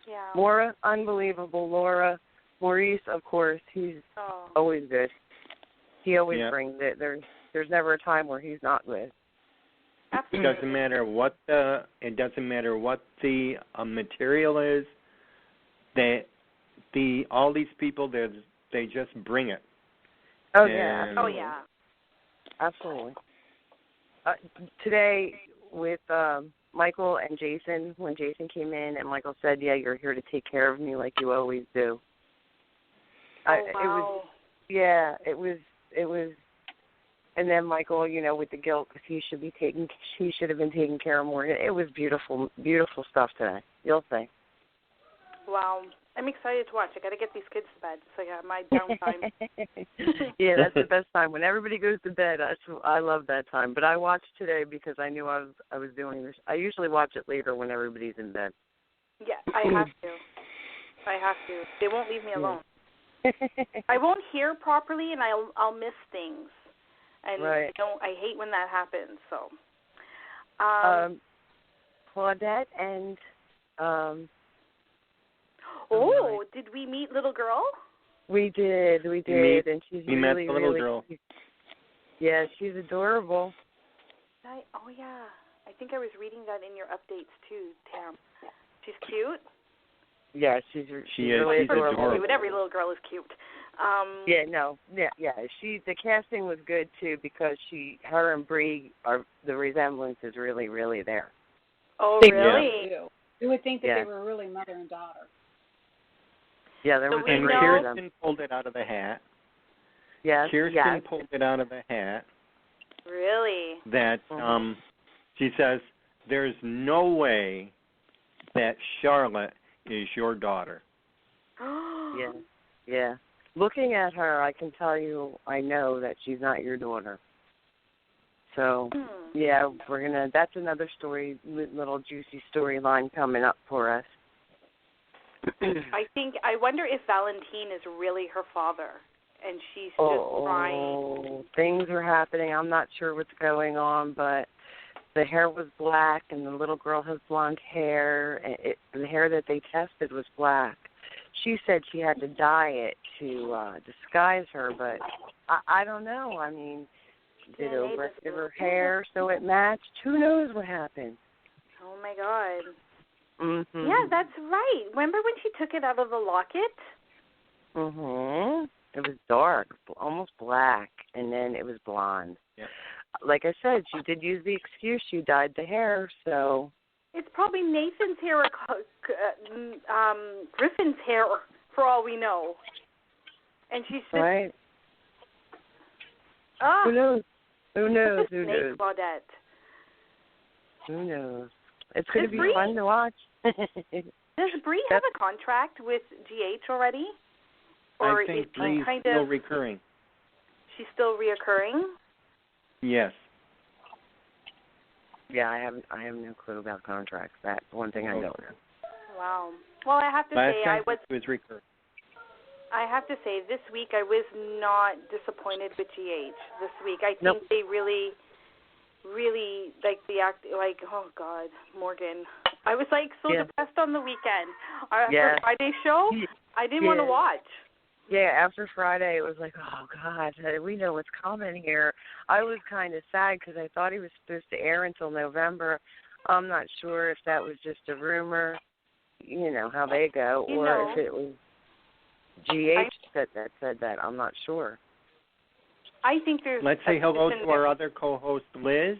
Yeah. Maura, unbelievable. Laura, Maurice, of course, he's always good. He always brings it. There's never a time where he's not good. Absolutely. It doesn't matter what the material is. All these people, they just bring it. Oh yeah. Absolutely. Today with Michael and Jason, when Jason came in and Michael said, "Yeah, you're here to take care of me like you always do." It was. And then Michael, with the guilt, because he should have been taking care of Morgan. It was beautiful, beautiful stuff today. You'll see. Wow. I'm excited to watch. I got to get these kids to bed, so I got my downtime. Yeah, that's the best time. When everybody goes to bed, I love that time. But I watched today because I knew I was doing this. I usually watch it later when everybody's in bed. Yeah, I have to. They won't leave me alone. I won't hear properly, and I'll miss things. And I hate when that happens. So, Claudette and did we meet little girl? We did, and she's we really, met the little really girl. Cute. Yeah, she's adorable. I think I was reading that in your updates too, Tam. She's cute. Yeah, she's really adorable. Cute. Every little girl is cute. The casting was good too because her and Bree the resemblance is really, really there. Oh, really? Yeah. You would think that they were really mother and daughter. Yeah, there was and Kirsten pulled it out of the hat. Yes, Kirsten pulled it out of the hat. Really? That she says there's no way that Charlotte is your daughter. Yeah. looking at her, I can tell you, I know that she's not your daughter. So, yeah, that's another story, little juicy storyline coming up for us. I wonder if Valentine is really her father, and she's just trying. Things are happening. I'm not sure what's going on, but the hair was black, and the little girl has blonde hair. And the hair that they tested was black. She said she had to dye it to disguise her, but I don't know. I mean, did her hair so it matched? Who knows what happened? Oh, my God. Mm-hmm. Yeah, that's right. Remember when she took it out of the locket? Mm-hmm. It was dark, almost black, and then it was blonde. Yeah. Like I said, she did use the excuse she dyed the hair, so... It's probably Nathan's hair or Griffin's hair, for all we know. And she's just... Right. Ah. Who knows? Who knows? Nate Claudette. Who knows? It's going to be fun to watch. Does Bree have a contract with GH already? Or I think is Bree's still recurring. She's still reoccurring? Yes. Yeah, I have no clue about contracts. That's one thing I don't know. Wow. Well, I have to say I was recurring. I have to say, this week I was not disappointed with GH. This week, I think they really, like the act. Like, oh God, Morgan. I was like so depressed on the weekend. After Friday's show, I didn't want to watch. Yeah, after Friday, it was like, oh God, we know what's coming here. I was kind of sad because I thought he was supposed to air until November. I'm not sure if that was just a rumor, you know how they go, or if it was GH that said that. I'm not sure. I think there's... Let's say hello to our other co-host, Liz.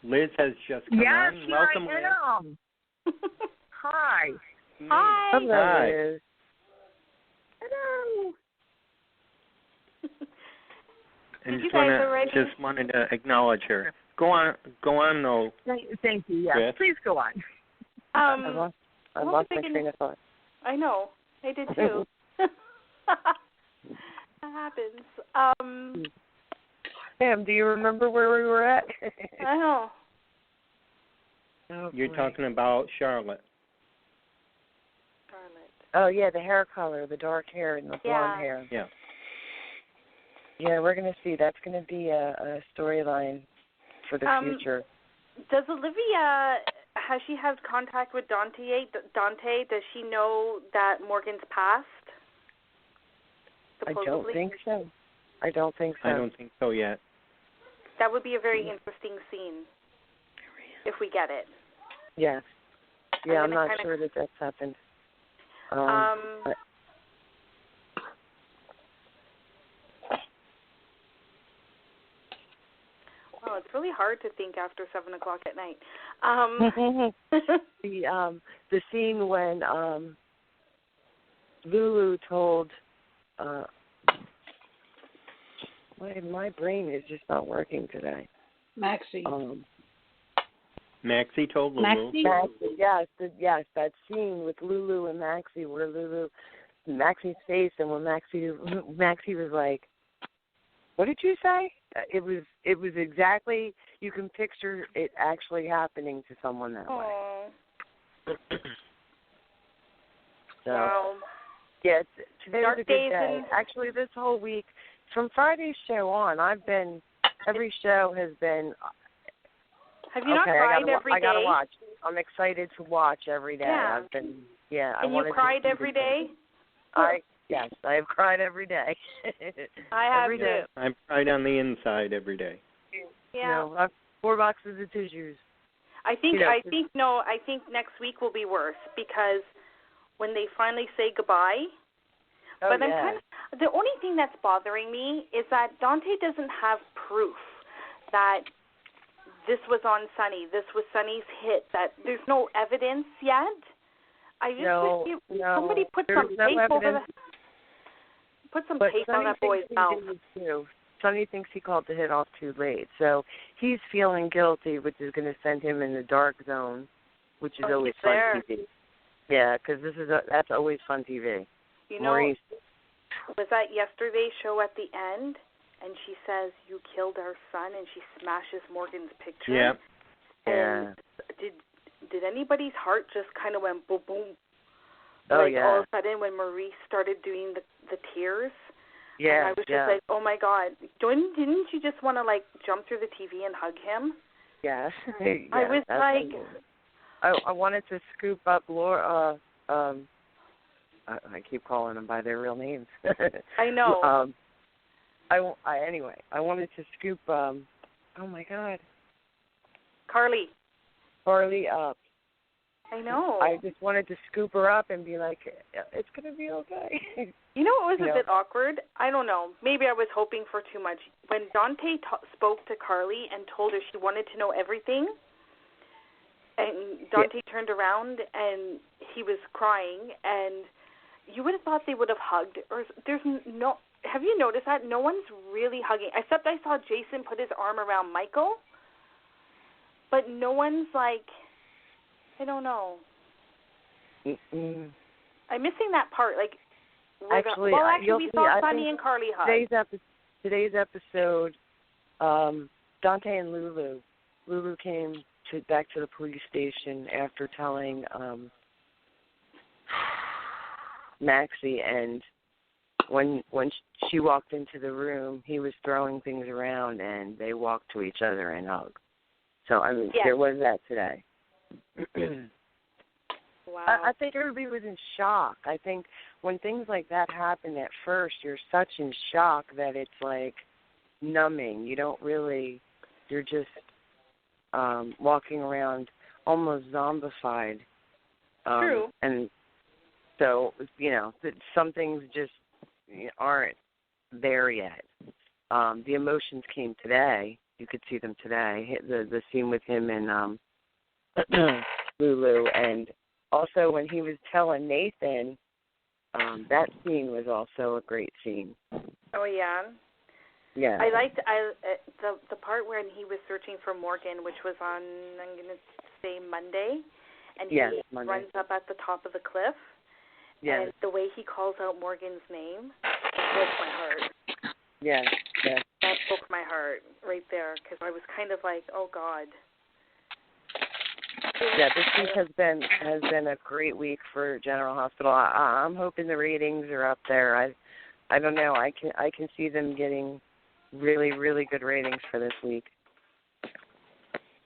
Liz has just come on. Welcome, Liz. Hi. Hi. Hello, Hi. Liz. Hello. And just wanted to acknowledge her. Go on, though. Thank you. Yeah, Chris. please go on. I lost my train of thought. I know. I did too. That happens. Sam, do you remember where we were at? I know. Oh, You're talking about Charlotte. Oh, yeah, the hair color, the dark hair and the blonde hair. Yeah. Yeah, we're going to see. That's going to be a storyline for the future. Does Olivia, has she had contact with Dante? Does she know that Morgan's passed? Supposedly? I don't think so. I don't think so yet. That would be a very interesting scene if we get it. Yes. Yeah, I'm not sure that that's happened. Well, it's really hard to think after 7 o'clock at night. The scene when Lulu told my brain is just not working today. Maxie. Maxie told Lulu. Maxie, yes, that scene with Lulu and Maxie, where Maxie's face, and when Maxie was like, "What did you say?" It was exactly, you can picture it actually happening to someone that way. So, wow. Yeah, today's a good day. And... Actually, this whole week, from Friday's show on, every show has been. Have you not cried every day? I gotta watch. I'm excited to watch every day. Yeah. And you cried every day? Yes, I have cried every day. I have every day. I've cried on the inside every day. Yeah. I have 4 boxes of tissues. I think next week will be worse because when they finally say goodbye. But the only thing that's bothering me is that Dante doesn't have proof that this was on Sunny. This was Sunny's hit. That there's no evidence yet. I just wish somebody put some tape over the. Put some tape on that boy's mouth. Sonny thinks he called the hit off too late, so he's feeling guilty, which is going to send him in the dark zone, which is always fun TV. Yeah, because that's always fun TV. You know, was at yesterday's show at the end, and she says, "You killed our son," and she smashes Morgan's picture. Yeah. And did anybody's heart just kind of went boom, boom? Oh, like yeah. all of a sudden when Maurice started doing the tears. Yeah. And I was just like, oh my God. Didn't you just want to like jump through the TV and hug him? Yes. I was like, I wanted to scoop up Laura. I keep calling them by their real names. I know. Anyway, I wanted to scoop. Oh my God. Carly up. I know. I just wanted to scoop her up and be like, it's going to be okay. You know what was a bit awkward? I don't know. Maybe I was hoping for too much. When Dante spoke to Carly and told her she wanted to know everything, and Dante turned around and he was crying, and you would have thought they would have hugged. Or there's no. Have you noticed that? No one's really hugging, except I saw Jason put his arm around Michael, but no one's like, I don't know. I'm missing that part. Like, actually, we saw Sonny and Carly hug. Today's episode, Dante and Lulu. Lulu came back to the police station after telling Maxie, and when she walked into the room, he was throwing things around, and they walked to each other and hugged. So I mean, there was that today. Wow. I think everybody was in shock. I think when things like that happen at first, you're such in shock that it's like numbing. You don't really, you're just walking around almost zombified. True. And so, some things just aren't there yet. The emotions came today. You could see them today. The scene with him and Lulu, and also when he was telling Nathan, that scene was also a great scene. Oh yeah. Yeah. I liked the part when he was searching for Morgan, which was on, I'm gonna say Monday, and he runs up at the top of the cliff. Yes. And the way he calls out Morgan's name broke my heart. Yes. Yes. That broke my heart right there, because I was kind of like, oh God. Yeah, this week has been a great week for General Hospital. I'm hoping the ratings are up there. I don't know. I can see them getting really, really good ratings for this week.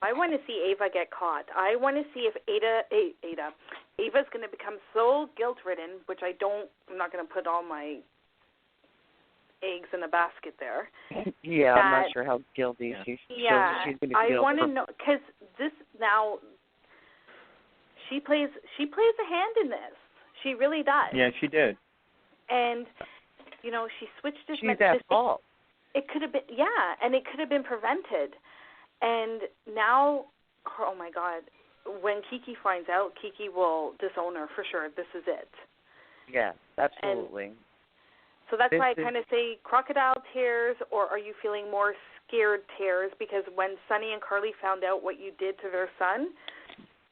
I want to see Ava get caught. I want to see if Ava's going to become so guilt-ridden, which I'm not going to put all my eggs in a basket there. Yeah, I'm not sure how guilty she's going to be. I want to know, because this now, she plays a hand in this. She really does. Yeah, she did. And, she switched this. She's at fault. It could have been, and it could have been prevented. And now, oh my God, when Kiki finds out, Kiki will disown her for sure. This is it. Yeah, absolutely. And so that's why I kind of say crocodile tears, or are you feeling more scared tears? Because when Sonny and Carly found out what you did to their son,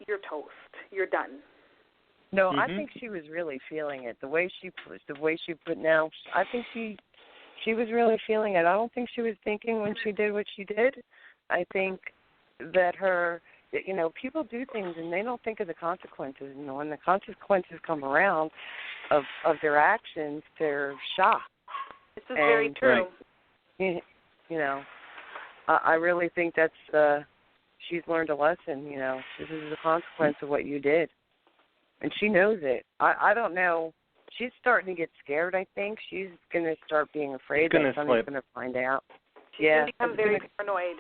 you're toast. You're done. No, I think she was really feeling it. The way she put now, I think she was really feeling it. I don't think she was thinking when she did what she did. I think that people do things and they don't think of the consequences. And when the consequences come around of their actions, they're shocked. This is very true. I really think that's she's learned a lesson. This is the consequence of what you did, and she knows it. I don't know. She's starting to get scared. I think she's going to start being afraid that somebody's going to find out. She's going to become very paranoid.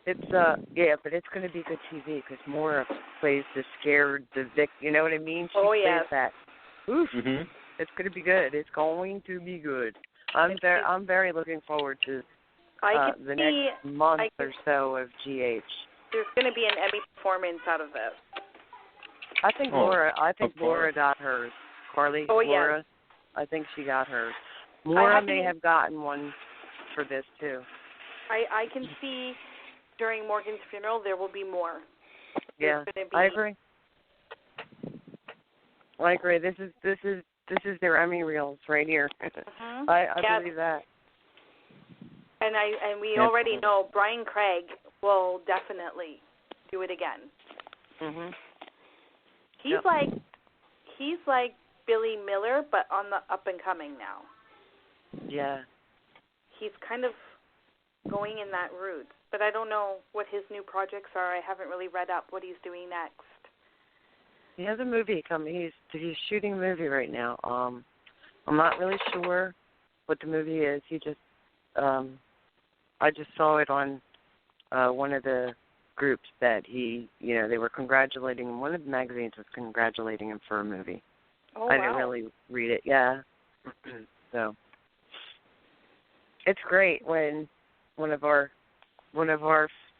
It's but it's going to be good TV because Maura plays the scared, the victim. You know what I mean? She plays that. Oof! It's going to be good. It's going to be good. I'm very looking forward to the next month or so of GH. There's going to be an Emmy performance out of this. I think Laura got hers. Carly, Laura, I think she got hers. Maura may have gotten one for this too. I can see during Morgan's funeral there will be more. Yeah, I agree. This is is their Emmy reels right here. I believe that. And we already know Brian Craig will definitely do it again. Mhm. He's like Billy Miller, but on the up and coming now. Yeah. He's kind of going in that route, but I don't know what his new projects are. I haven't really read up what he's doing next. He has a movie coming. He's shooting a movie right now. I'm not really sure what the movie is. He just I just saw it on one of the groups that they were congratulating him. One of the magazines was congratulating him for a movie. Oh, I didn't really read it. Yeah. So it's great when one of our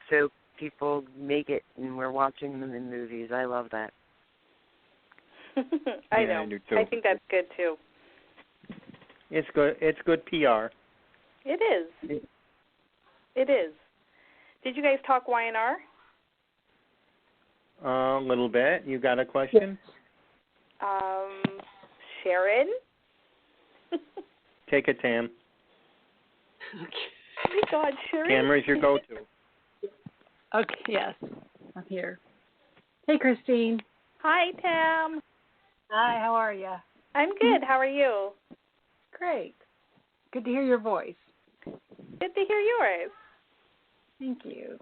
soap people make it and we're watching them in movies. I love that. I know. I do too. I think that's good too. It's good. It's good PR. It is. It is. Did you guys talk Y&R? A little bit. You got a question? Sharon? Take it, Tam. Oh my God, Sharon. Camera's your go-to. Okay, yes. I'm here. Hey, Christine. Hi, Tam. Hi, how are you? I'm good. How are you? Great. Good to hear your voice. Good to hear yours. Thank you.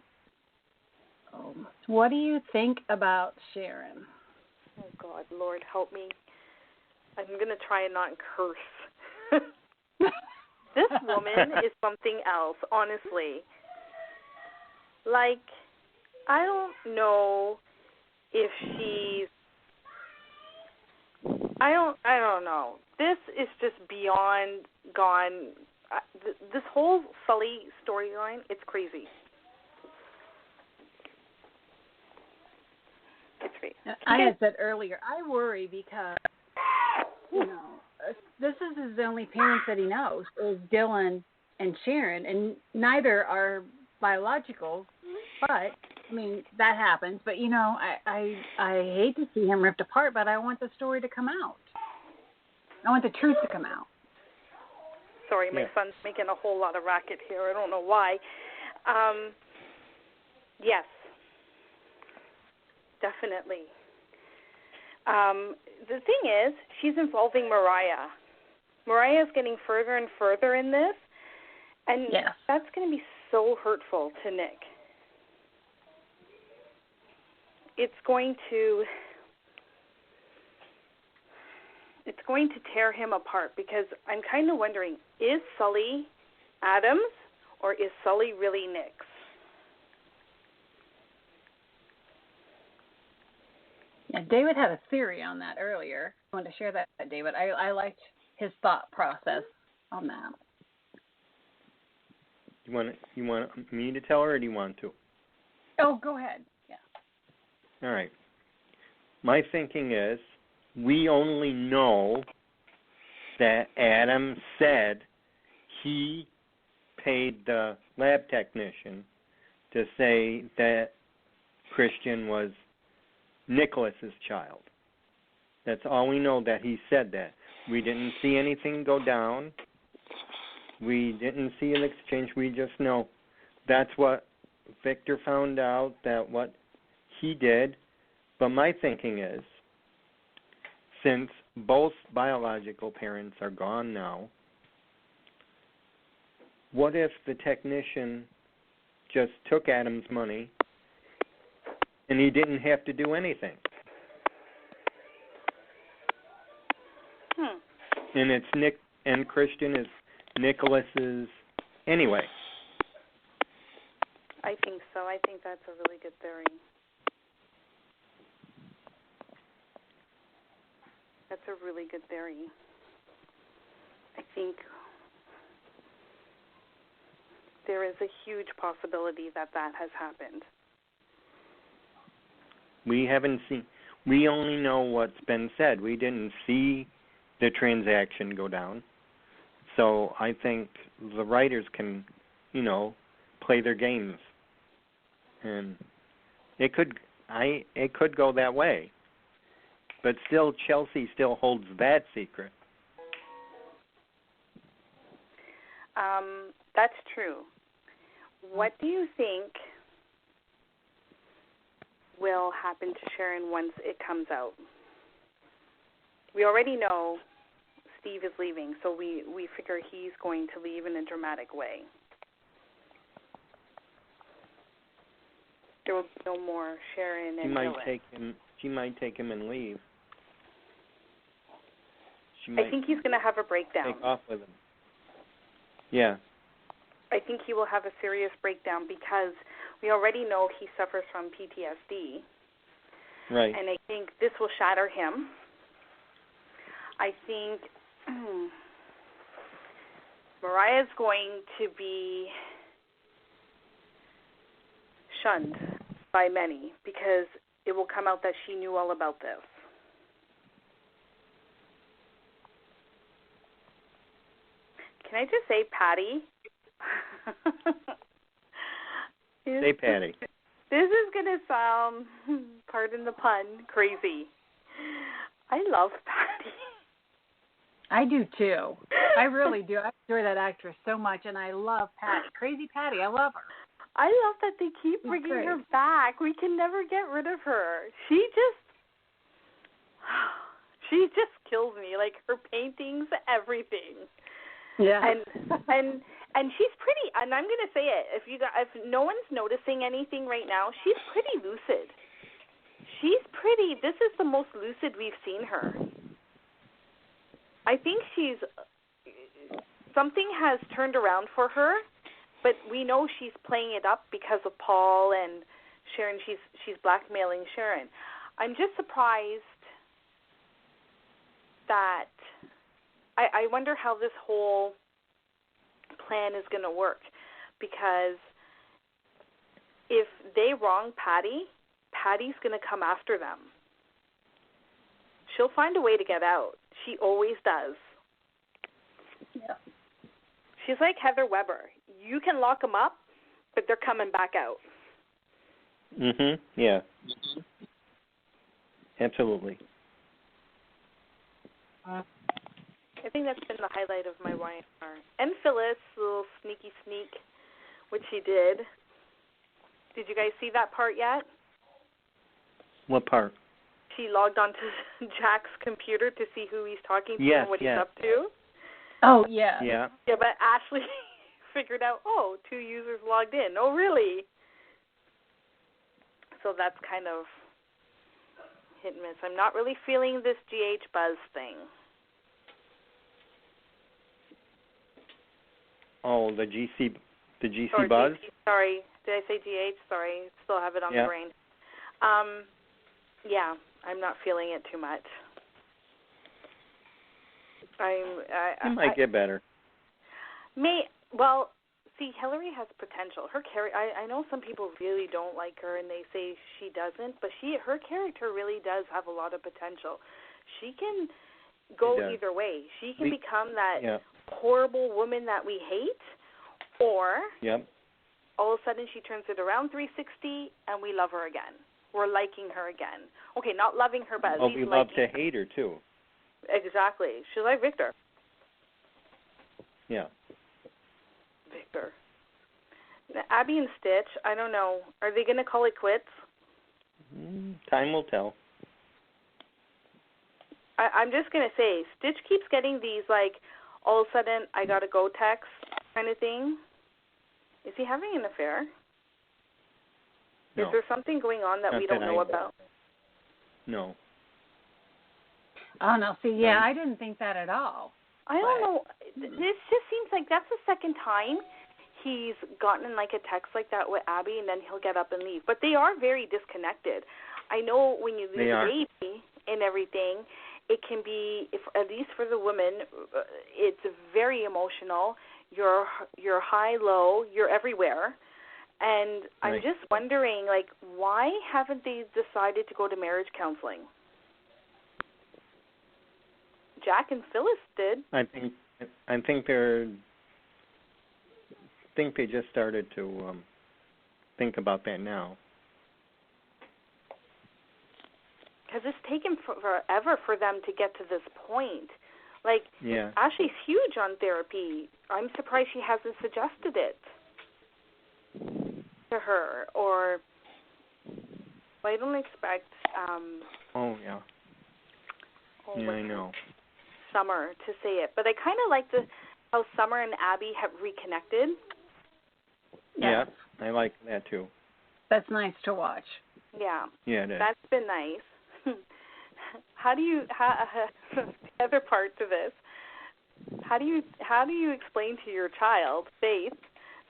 What do you think about Sharon? Oh, God, Lord, help me. I'm going to try and not curse. This woman is something else, honestly. Like, I don't know if she's... I don't know. This is just beyond gone. This whole Sully storyline, it's crazy. It's crazy. I had said earlier, I worry because, this is his only parents that he knows, is Dylan and Sharon, and neither are biological, but, that happens. But, I hate to see him ripped apart, but I want the story to come out. I want the truth to come out. Sorry, my son's making a whole lot of racket here. I don't know why. Yes. Definitely. The thing is, she's involving Mariah. Mariah's getting further and further in this, and that's going to be so hurtful to Nick. It's going to tear him apart, because I'm kind of wondering, is Sully Adams or is Sully really Nick's? Yeah, David had a theory on that earlier. I wanted to share that, David. I liked his thought process on that. You want me to tell her, or do you want to? Oh, go ahead. Yeah. All right. My thinking is, we only know that Adam said he paid the lab technician to say that Christian was Nicholas's child. That's all we know, that he said that. We didn't see anything go down. We didn't see an exchange. We just know that's what Victor found out, that what he did. But my thinking is, since both biological parents are gone now, what if the technician just took Adam's money and he didn't have to do anything? And it's Nick, and Christian is Nicholas's anyway. I think so. I think that's a really good theory. That's a really good theory. I think there is a huge possibility that has happened. We haven't seen, we only know what's been said. We didn't see the transaction go down. So I think the writers can, play their games. And it could go that way. But still, Chelsea still holds that secret. That's true. What do you think will happen to Sharon once it comes out? We already know Steve is leaving, so we figure he's going to leave in a dramatic way. There will be no more Sharon and Phyllis. She might take him and leave. I think he's going to have a breakdown. Take off with him. Yeah. I think he will have a serious breakdown because we already know he suffers from PTSD. Right. And I think this will shatter him. I think Mariah's going to be shunned by many because it will come out that she knew all about this. Can I just say Patty? Say Patty. This is going to sound, pardon the pun, crazy. I love Patty. I do too. I really do. I enjoy that actress so much, and I love Patty. Crazy Patty. I love her. I love that they keep bringing her back. We can never get rid of her. She just kills me. Like her paintings, everything. Yeah. And she's pretty. And I'm going to say it. If no one's noticing anything right now, she's pretty lucid. She's pretty. This is the most lucid we've seen her. I think something has turned around for her, but we know she's playing it up because of Paul and Sharon. She's blackmailing Sharon. I'm just surprised that I wonder how this whole plan is going to work, because if they wrong Patty's going to come after them. She'll find a way to get out. She always does. Yeah. She's like Heather Weber. You can lock them up, but they're coming back out. Yeah. Absolutely. I think that's been the highlight of my YNR. And Phyllis, little sneaky sneak, which she did. Did you guys see that part yet? What part? She logged onto Jack's computer to see who he's talking to and what he's up to. Oh, yeah. Yeah. Yeah, but Ashley figured out, 2 users logged in. Oh, really? So that's kind of hit and miss. I'm not really feeling this GH buzz thing. Oh, the GC or buzz? Sorry, did I say GH? Sorry, still have it on the brain. Yeah, I'm not feeling it too much. It might get better. Well, see, Hillary has potential. Her I know some people really don't like her, and they say she doesn't, but her character really does have a lot of potential. She can go either way. She can become that horrible woman that we hate, or all of a sudden she turns it around 360 and we love her again. We're liking her again. Okay, not loving her, but at least we love to hate her too. Exactly. She's like Victor. Yeah. Victor. Now, Abby and Stitch, I don't know. Are they going to call it quits? Time will tell. I'm just going to say, Stitch keeps getting these, like, all of a sudden, I got to go texts kind of thing. Is he having an affair? No. Is there something going on that we don't know about? No. Oh, no. See, I didn't think that at all. I don't know. This just seems like that's the second time he's gotten in, like, a text like that with Abby, and then he'll get up and leave. But they are very disconnected. I know when you lose a baby and everything, it can be, at least for the woman, it's very emotional. You're high, low, you're everywhere. And I'm just wondering, like, why haven't they decided to go to marriage counseling? Jack and Phyllis did. I think they just started to think about that now. because it's taken forever for them to get to this point. Like, Yeah. Ashley's huge on therapy. I'm surprised she hasn't suggested it to her, or I don't expect. Oh yeah. Yeah, I know. Summer to say it, but I kind of like how Summer and Abby have reconnected. Yeah, I like that too. That's nice to watch. Yeah. Yeah, it is. That's been nice. The other part to this, how do you explain to your child, Faith,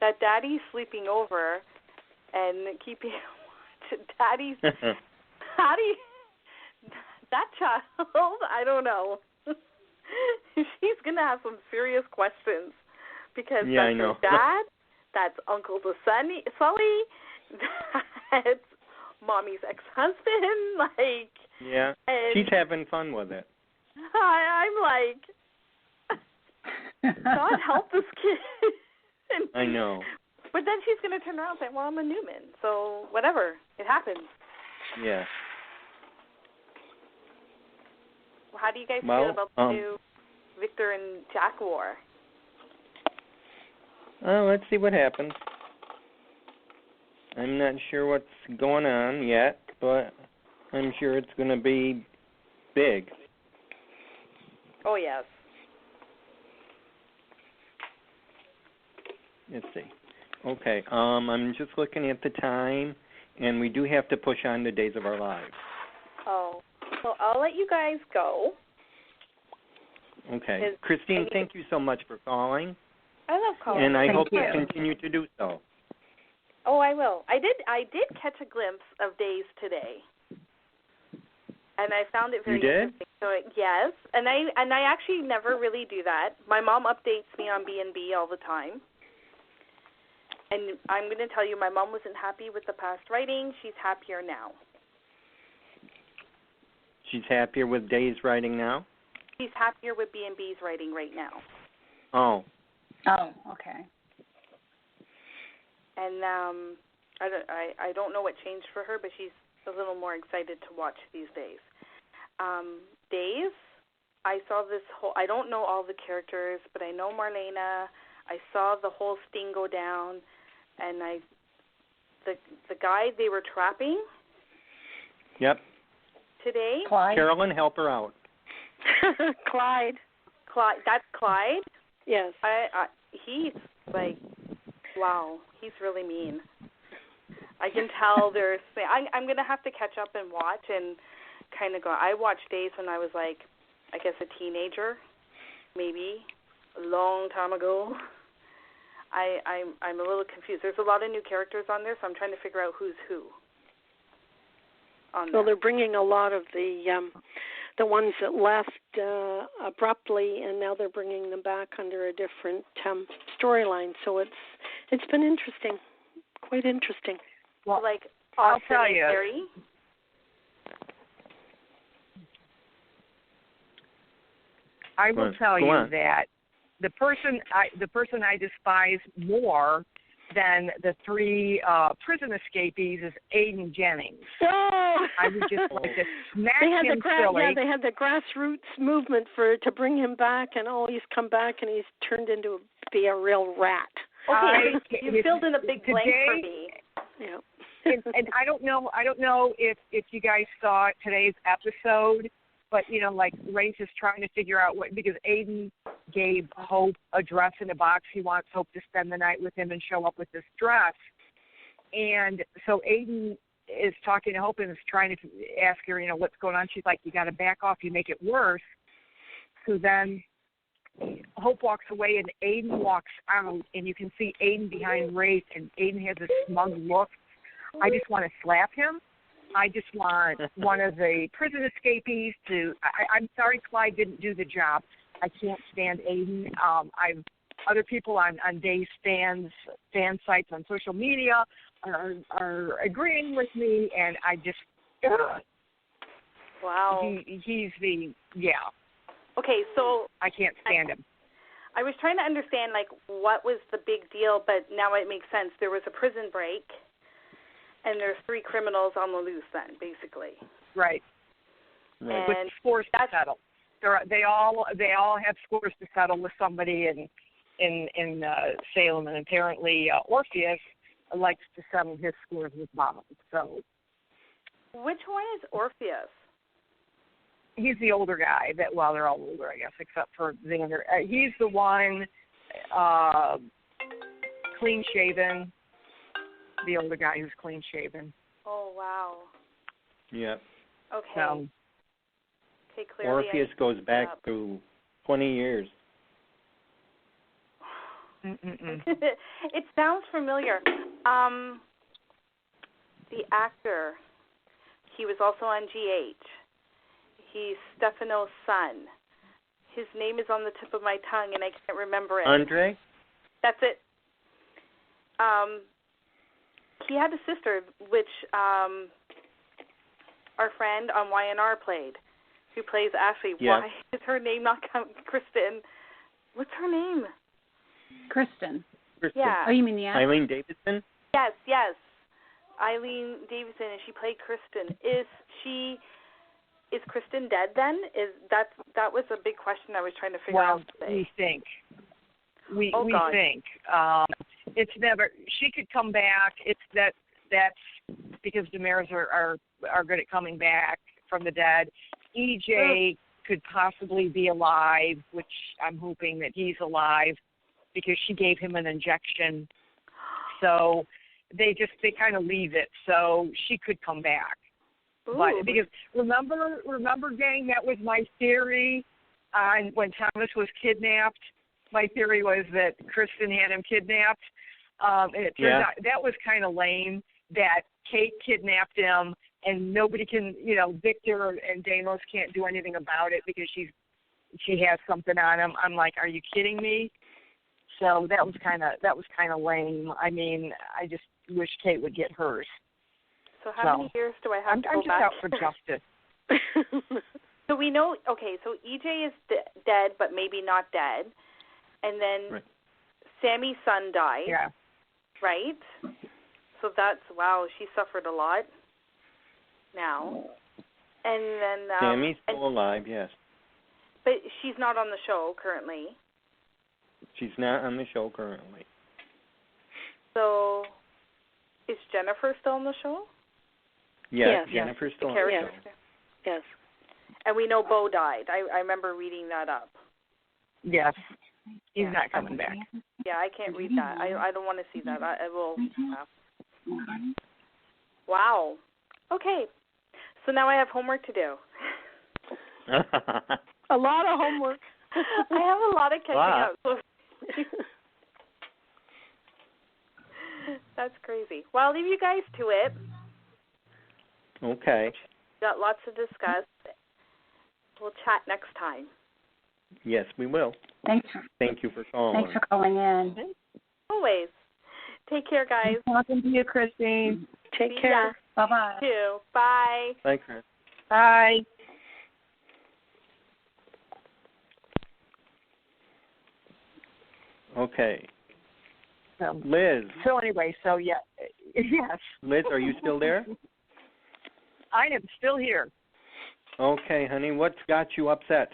that Daddy's sleeping over and keeping watch? Daddy's how do you that child? I don't know. She's gonna have some serious questions because yeah, that's I know. her dad, that's Uncle Sully, that's Mommy's ex-husband, like. Yeah, she's having fun with it. I'm like, God help this kid. I know. But then she's going to turn around and say, well, I'm a Newman, so whatever. It happens. Yeah. Well, how do you guys feel about the new Victor and Jack war? Let's see what happens. I'm not sure what's going on yet, but I'm sure it's going to be big. Oh, yes. Let's see. Okay, I'm just looking at the time, and we do have to push on the Days of Our Lives. Oh, well, I'll let you guys go. Okay. Christine, thank you so much for calling. I love calling. And I hope you to continue to do so. Oh, I will. I did catch a glimpse of Days today. And I found it very interesting. So yes, and I actually never really do that. My mom updates me on B&B all the time. And I'm going to tell you, my mom wasn't happy with the past writing. She's happier now. She's happier with Days writing now? She's happier with B&B's writing right now. Oh. Oh, okay. And I don't know what changed for her, but she's a little more excited to watch these days. Days, I saw this whole, I don't know all the characters, but I know Marlena. I saw the whole sting go down, and the guy they were trapping. Yep. Today. Clyde. CAROLYN, help her out. Clyde. That's Clyde? Yes. He's like, wow, he's really mean. I can tell there's, I'm going to have to catch up and watch and kind of go. I watched Days when I was like, I guess a teenager, maybe a long time ago. I'm a little confused. There's a lot of new characters on there, so I'm trying to figure out who's who. Well, they're bringing a lot of the ones that left abruptly, and now they're bringing them back under a different storyline. So it's been interesting, quite interesting. Well, like I'll tell you. Harry. I will tell you that the person I despise more than the three prison escapees is Aiden Jennings. Oh! I would just like to smack him silly. Yeah, they had the grassroots movement to bring him back, and he's come back and he's turned into be a real rat. Okay, you filled in a big blank for me. Yeah. and I don't know if you guys saw today's episode, but like Race is trying to figure out what, because Aiden gave Hope a dress in a box. He wants Hope to spend the night with him and show up with this dress. And so Aiden is talking to Hope and is trying to ask her, what's going on. She's like, you got to back off. You make it worse. So then Hope walks away and Aiden walks out, and you can see Aiden behind Race, and Aiden has a smug look. I just want to slap him. I just want one of the prison escapees to. I'm sorry, Clyde didn't do the job. I can't stand Aiden. Other people on Dave's fan sites on social media are agreeing with me, and I just. Wow. He's Okay, so I can't stand him. I was trying to understand what was the big deal, but now it makes sense. There was a prison break. And there's 3 criminals on the loose then, basically. Right. Right. with scores to settle. They all have scores to settle with somebody in Salem, and apparently Orpheus likes to settle his scores with Bob. So, which one is Orpheus? He's the older guy. They're all older, I guess, except for Xander. He's the one, clean shaven. The older guy who's clean shaven. Oh wow. Yep. Okay. So, okay, clearly Orpheus goes back to 20 years. It sounds familiar. The actor, he was also on GH. He's Stefano's son. His name is on the tip of my tongue, and I can't remember it. Andre? That's it. He had a sister, which our friend on YNR played, who plays Ashley. Yeah. Why is her name not coming? Kristen. What's her name? Kristen. Yeah. Oh, you mean the actor? Eileen Davidson? Yes. Eileen Davidson, and she played Kristen. Is Kristen dead then? That was a big question I was trying to figure out today. We think. We God. think. It's never. She could come back. That's because DeMaras are good at coming back from the dead. EJ could possibly be alive, which I'm hoping that he's alive because she gave him an injection. So they kind of leave it. So she could come back. Ooh. But because remember, gang, that was my theory on when Thomas was kidnapped. My theory was that Kristen had him kidnapped. And it turns out that was kind of lame that Kate kidnapped him and nobody can, Victor and Deimos can't do anything about it because she has something on him. I'm like, are you kidding me? So that was kind of lame. I mean, I just wish Kate would get hers. So how many years do I have to go I'm just back? out for justice. So we know, okay, so EJ is dead, but maybe not dead. And then Sammy's son died, right? So that's, wow, she suffered a lot now. And then... Sammy's still alive, yes. But she's not on the show currently. She's not on the show currently. So is Jennifer still on the show? Yes. Jennifer's still on the show. Yes. And we know Bo died. I remember reading that up. Yes. He's not coming back. Yeah, I can't read that. I don't want to see that. I will. Wow. Okay. So now I have homework to do. A lot of homework. I have a lot of catching up. So that's crazy. Well, I'll leave you guys to it. Okay. Got lots to discuss. We'll chat next time. Yes, we will. Thank you for calling. Thanks for calling in. Always. Take care, guys. Nice talking to you, Christine. Take care. Bye-bye. You too. Bye. Thanks, Chris. Bye. Okay. Liz. So anyway, yes. Liz, are you still there? I am still here. Okay, honey. What's got you upset?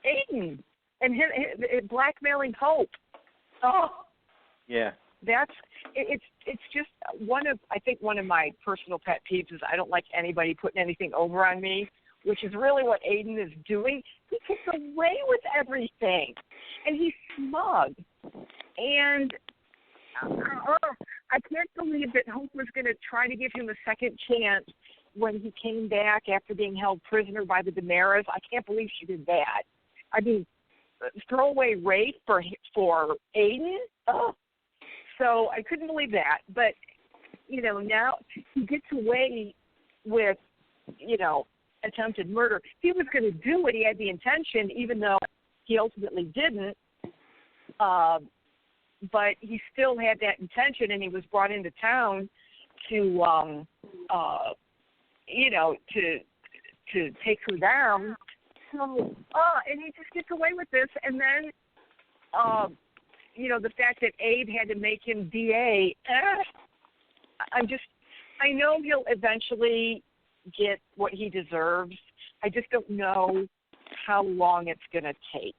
Aiden and him blackmailing Hope. Oh. Yeah. It's just one of my personal pet peeves is I don't like anybody putting anything over on me, which is really what Aiden is doing. He gets away with everything, and he's smug. And I can't believe that Hope was going to try to give him a second chance when he came back after being held prisoner by the DeMaras. I can't believe she did that. I mean, throwaway rape for Aiden? Oh. So I couldn't believe that. But, now he gets away with, attempted murder. He was going to do it. He had the intention, even though he ultimately didn't. But he still had that intention, and he was brought into town to take her down. So, and he just gets away with this. And then, the fact that Abe had to make him DA, I know he'll eventually get what he deserves. I just don't know how long it's going to take.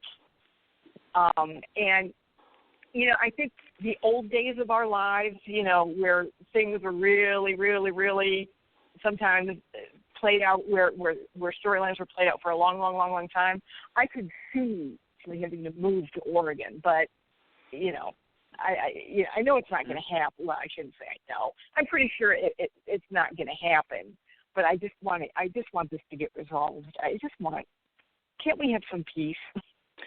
And, I think the old days of our lives, where things were really, really, really sometimes played out, where storylines were played out for a long, long, long, long time, I could see having to move to Oregon. But, I know it's not going to happen. Well, I shouldn't say I know. I'm pretty sure it's not going to happen. But I just want this to get resolved. Can't we have some peace?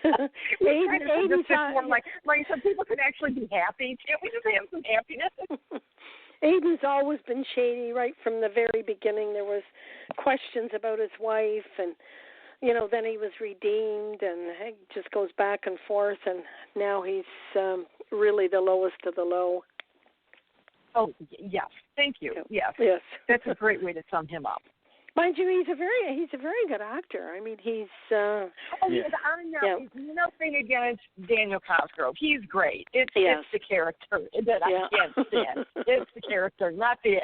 Aiden's like so people can actually be happy. Can't we just have some happiness? Aiden's always been shady right from the very beginning. There was questions about his wife, and then he was redeemed, and it just goes back and forth, and now he's really the lowest of the low. Oh, yes. Thank you. Yes. That's a great way to sum him up. Mind you, he's a very good actor. I mean, he's. Nothing against Daniel Cosgrove. He's great. It's the character that I can't stand. It's the character, not the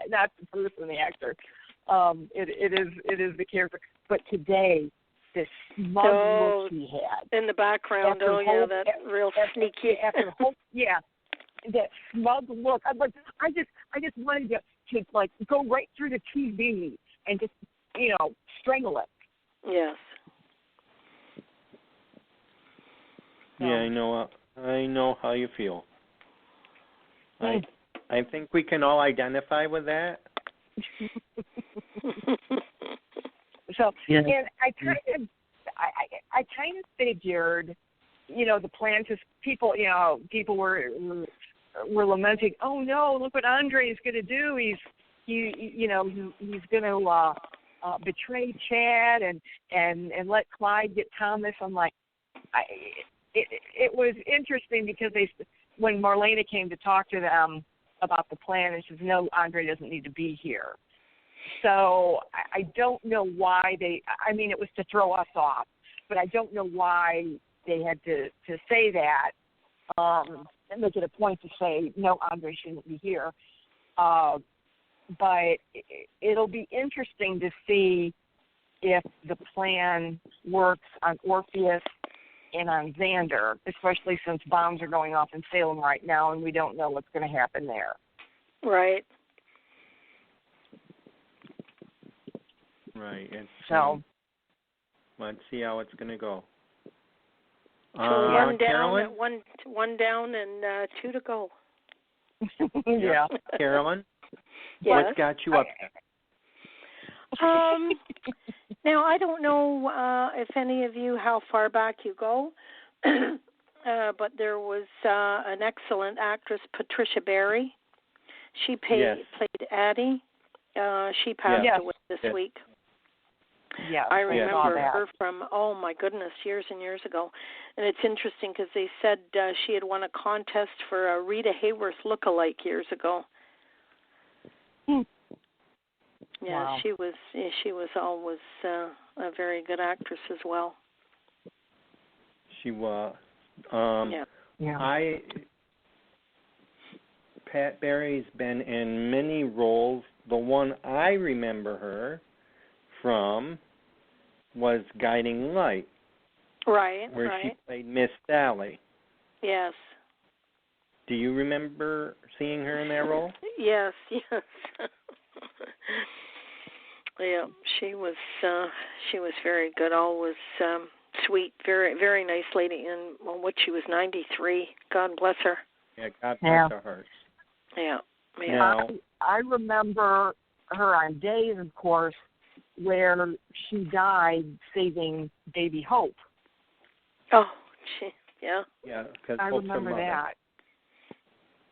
person, the actor. It is the character. But today, this smug look he had in the background. That real sneaky. After Hope, that smug look. I just wanted to like go right through the TV and just strangle it. Yes. Yeah, I know how you feel. I think we can all identify with that. So, and I kind of figured, the plan, because people were lamenting. Oh no! Look what Andre's going to do. He's going to betray Chad and let Clyde get Thomas. I'm like, it was interesting because when Marlena came to talk to them about the plan, and she says, no, Andre doesn't need to be here. So I don't know why it was to throw us off, but I don't know why they had to say that and make it a point to say, no, Andre shouldn't be here. But it'll be interesting to see if the plan works on Orpheus and on Xander, especially since bombs are going off in Salem right now and we don't know what's going to happen there. Right. Right. So let's see how it's going to go. So one down, Carolyn? one down, and 2 to go. Yeah. Carolyn, yes. What's got you up there? Now, I don't know if any of you, how far back you go, but there was an excellent actress, Patricia Barry. She played Addie. She passed away this week. Yeah, I remember her from, oh my goodness, years and years ago. And it's interesting because they said she had won a contest for a Rita Hayworth lookalike years ago. Yeah, wow. she was always a very good actress as well. She was. Pat Barry's been in many roles. The one I remember her from was Guiding Light. Right, where she played Miss Sally. Yes. Do you remember seeing her in that role? Yes. Yeah, she was very good. Always sweet, very very nice lady. And she was 93. God bless her. Yeah, God bless her heart. Yeah. Now, I remember her on Days, of course, where she died saving baby Hope. Oh, yeah, because I Hope's remember her mother. that.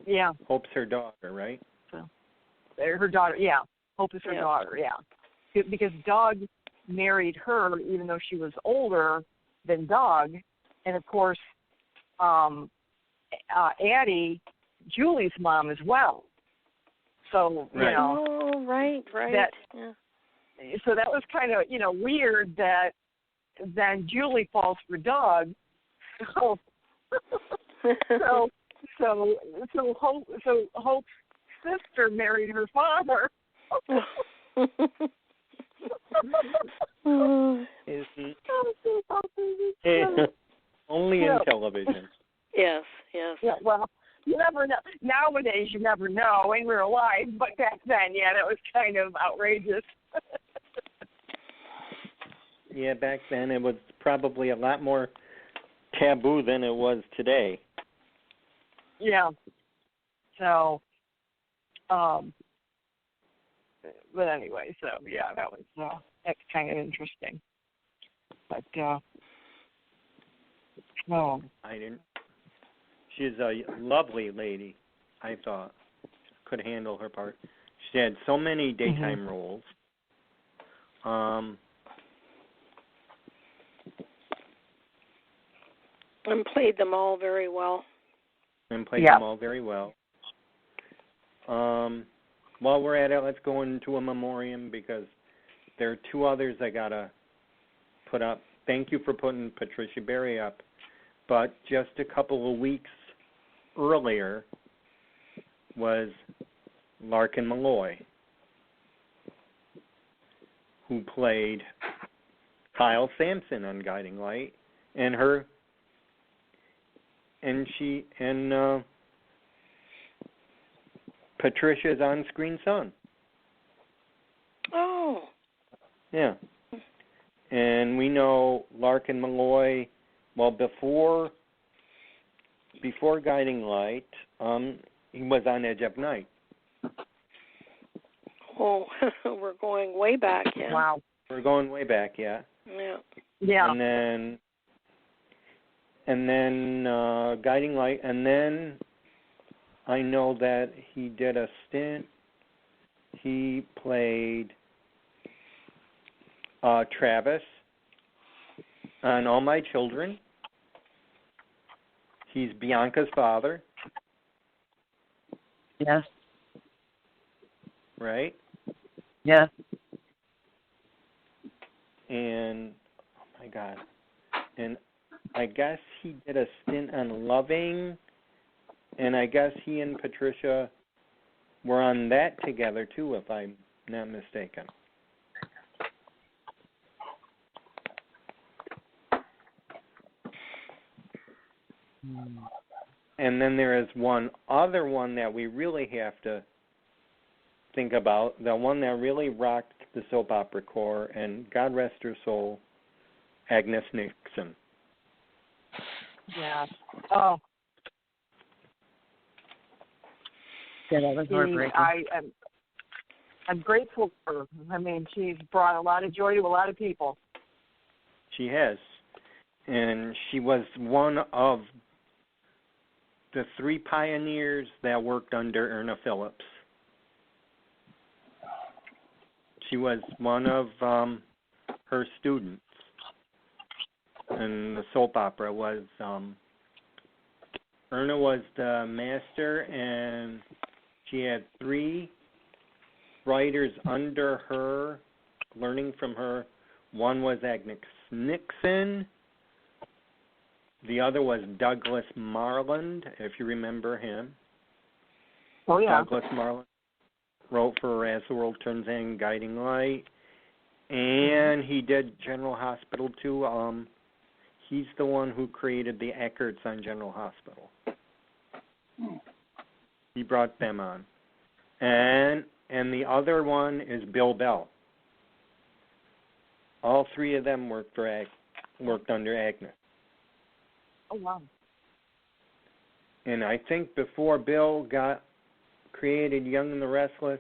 Yeah. Hope's her daughter, right? So, her daughter, yeah. Hope is her daughter, yeah. Because Doug married her even though she was older than Doug. And, of course, Addie, Julie's mom as well. So, you know. Oh, right. So that was kind of, weird that then Julie falls for Doug. So Hope's sister married her father. Only in television. Yes, yes. Yeah, well, you never know. Nowadays, you never know in real life, but back then, yeah, that was kind of outrageous. Yeah, back then it was probably a lot more taboo than it was today. Yeah. So, but anyway, so yeah, that was that's kind of interesting. But no, I didn't. She's a lovely lady. I thought could handle her part. She had so many daytime roles. And played them all very well. Them very well. While we're at it, let's go into a memoriam because there are two others I gotta put up. Thank you for putting Patricia Berry up. But just a couple of weeks earlier was Larkin Malloy, who played Kyle Sampson on Guiding Light, and Patricia's on-screen son. Oh. Yeah. And we know Larkin Malloy, well, before Guiding Light, he was on Edge of Night. Oh, we're going way back, yeah. Wow. We're going way back, yeah. Yeah. Yeah. And then Guiding Light, and then I know that he did a stint. He played Travis on All My Children. He's Bianca's father. Yes. Right? Yes. And, oh my God. And I guess he did a stint on Loving, and I guess he and Patricia were on that together too, if I'm not mistaken. And then there is one other one that we really have to think about, the one that really rocked the soap opera core, and God rest her soul, Agnes Nixon. Yeah. Oh. Yeah, that was heartbreaking. I'm grateful for her. I mean, she's brought a lot of joy to a lot of people. She has. And she was one of the three pioneers that worked under Erna Phillips. She was one of her students. And the soap opera was, Erna was the master, and she had three writers under her, learning from her. One was Agnes Nixon. The other was Douglas Marland, if you remember him. Oh, yeah. Douglas Marland wrote for As the World Turns In, Guiding Light. And he did General Hospital, too. He's the one who created the Eckerts on General Hospital. He brought them on. And the other one is Bill Bell. All three of them worked under Agnes. Oh, wow. And I think before Bill got created Young and the Restless,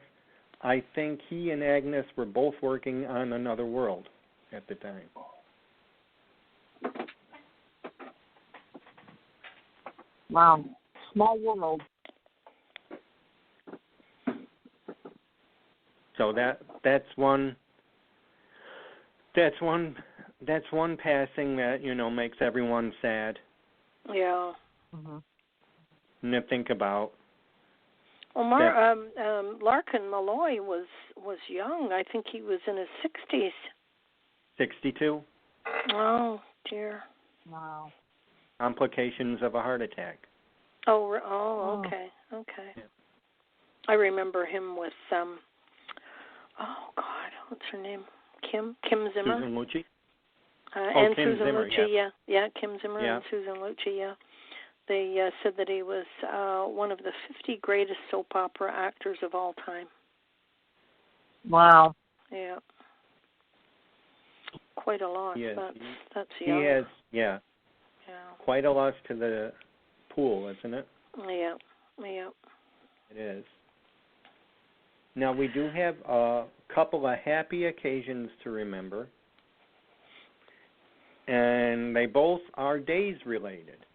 I think he and Agnes were both working on Another World at the time. Wow. Small world. So that's one passing that, makes everyone sad. Yeah. Mm-hmm. And to think about. Well, Larkin Malloy was young. I think he was in his 60s. 62? Oh, dear. Wow. Complications of a heart attack. Oh, okay. Yeah. I remember him with, oh, God, what's her name? Kim Zimmer. Susan Lucci. And Kim Susan Zimmer, Lucci, yeah, Kim Zimmer Yeah. and Susan Lucci, yeah. They said that he was one of the 50 greatest soap opera actors of all time. Wow. Yeah. Quite a lot. Yes. That's He young. has, yeah, Yeah. quite a loss to the pool, isn't it? Yeah. It is. Now, we do have a couple of happy occasions to remember, and they both are days related.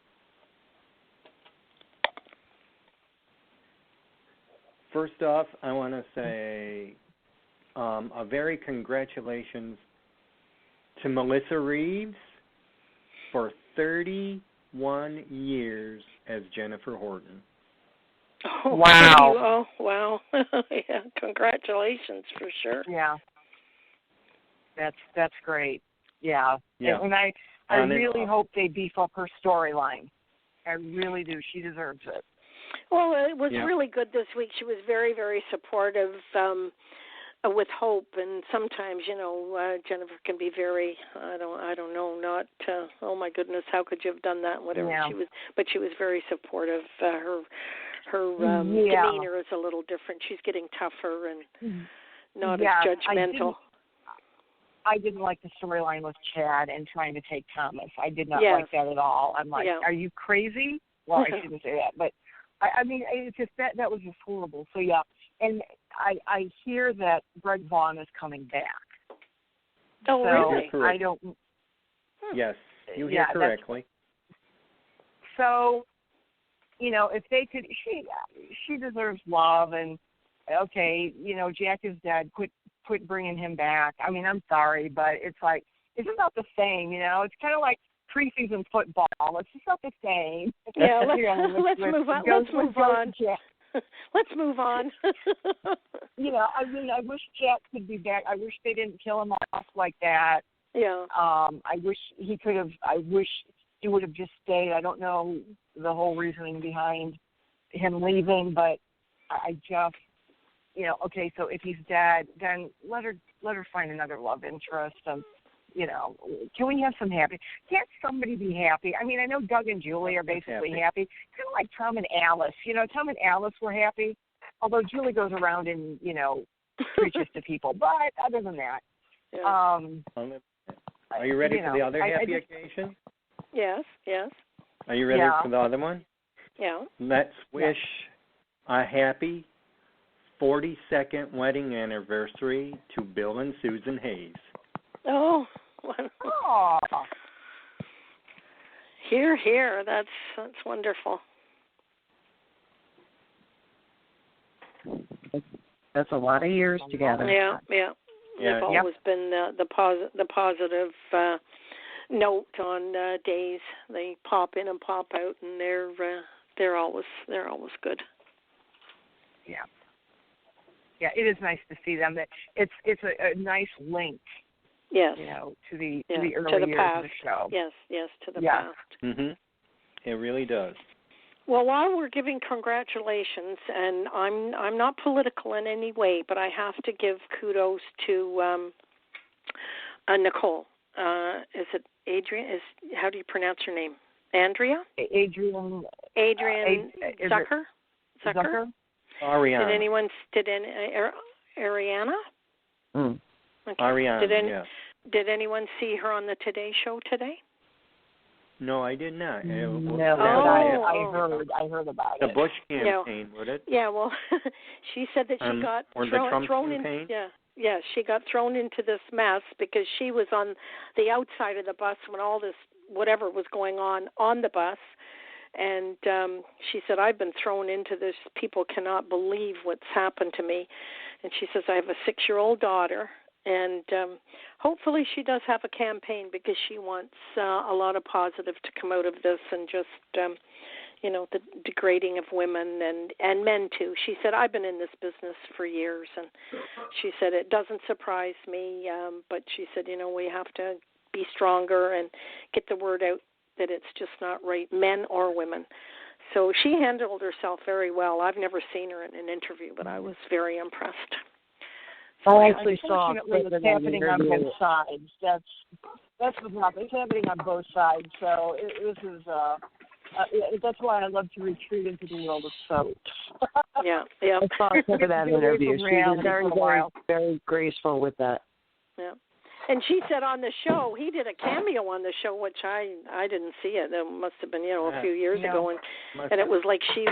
First off, I want to say a very congratulations to Melissa Reeves for 31 years as Jennifer Horton. Oh, Wow. Oh, wow. Yeah, congratulations for sure. Yeah. That's great. Yeah. Yeah. And I On and really off. hope they beef up her storyline. I really do. She deserves it. Well, it was Yeah. really good this week. She was very, very supportive with hope, and sometimes, Jennifer can be very, I don't know, not, oh my goodness, how could you have done that? Whatever. Yeah. She was very supportive. Her Yeah. demeanor is a little different. She's getting tougher and not as judgmental. I didn't like the storyline with Chad and trying to take Thomas. I did not Yes. like that at all. I'm like, are you crazy? Well, I shouldn't say that, but I mean, it's just that was just horrible. So yeah, and I hear that Greg Vaughn is coming back. Oh, so really? I don't. Yes, you hear correctly. So, if they could, she deserves love, and okay, Jack is dead. Quit bringing him back. I mean, I'm sorry, but it's like it's just not the same. It's kind of like preseason football. It's just not the same. Yeah, let's move on. Let's move on. Let's move on. I mean, I wish Jack could be back. I wish they didn't kill him off like that. Yeah. I wish he could have. I wish he would have just stayed. I don't know the whole reasoning behind him leaving, but I just, okay. So if he's dead, then let her find another love interest. And can we have some happy? Can't somebody be happy? I mean, I know Doug and Julie are basically happy. Kind of like Tom and Alice. Tom and Alice were happy, although Julie goes around and, preaches to people. But other than that, are you ready for the other happy occasion? Yes. Are you ready for the other one? Yeah. Let's wish a happy 42nd wedding anniversary to Bill and Susan Hayes. Oh. Oh. Here. That's wonderful. That's a lot of years together. Yeah. They've always been the positive note on days. They pop in and pop out, and they're always good. Yeah. Yeah, it is nice to see them. It's a nice link. Yes. To the early years past. of the show. Yes, to the past. Mhm. It really does. Well, while we're giving congratulations, and I'm not political in any way, but I have to give kudos to Nicole. Is it Adrian? How do you pronounce her name? Andrea? Adrian Zucker? Ariana. Ariana? Mm. Okay. Ariana, Did anyone see her on the Today Show today? No, I did not. No, I heard about the it. Bush campaign, would it? Yeah, well, she said that she got thrown in. Yeah, she got thrown into this mess because she was on the outside of the bus when all this whatever was going on the bus. And she said, I've been thrown into this. People cannot believe what's happened to me. And she says, I have a 6-year-old daughter. And hopefully she does have a campaign because she wants a lot of positive to come out of this and just, the degrading of women and men too. She said, I've been in this business for years. And she said, it doesn't surprise me. But she said, we have to be stronger and get the word out that it's just not right, men or women. So she handled herself very well. I've never seen her in an interview, but I was very impressed. I actually saw. Unfortunately, it's happening on both sides. That's the problem. It's happening on both sides. So this is. That's why I love to retreat into the world of soaps. Yeah. I saw a clip of that interview. She was very graceful with that. Yeah. And she said on the show, he did a cameo on the show, which I didn't see it. That must have been a few years ago, and it was like she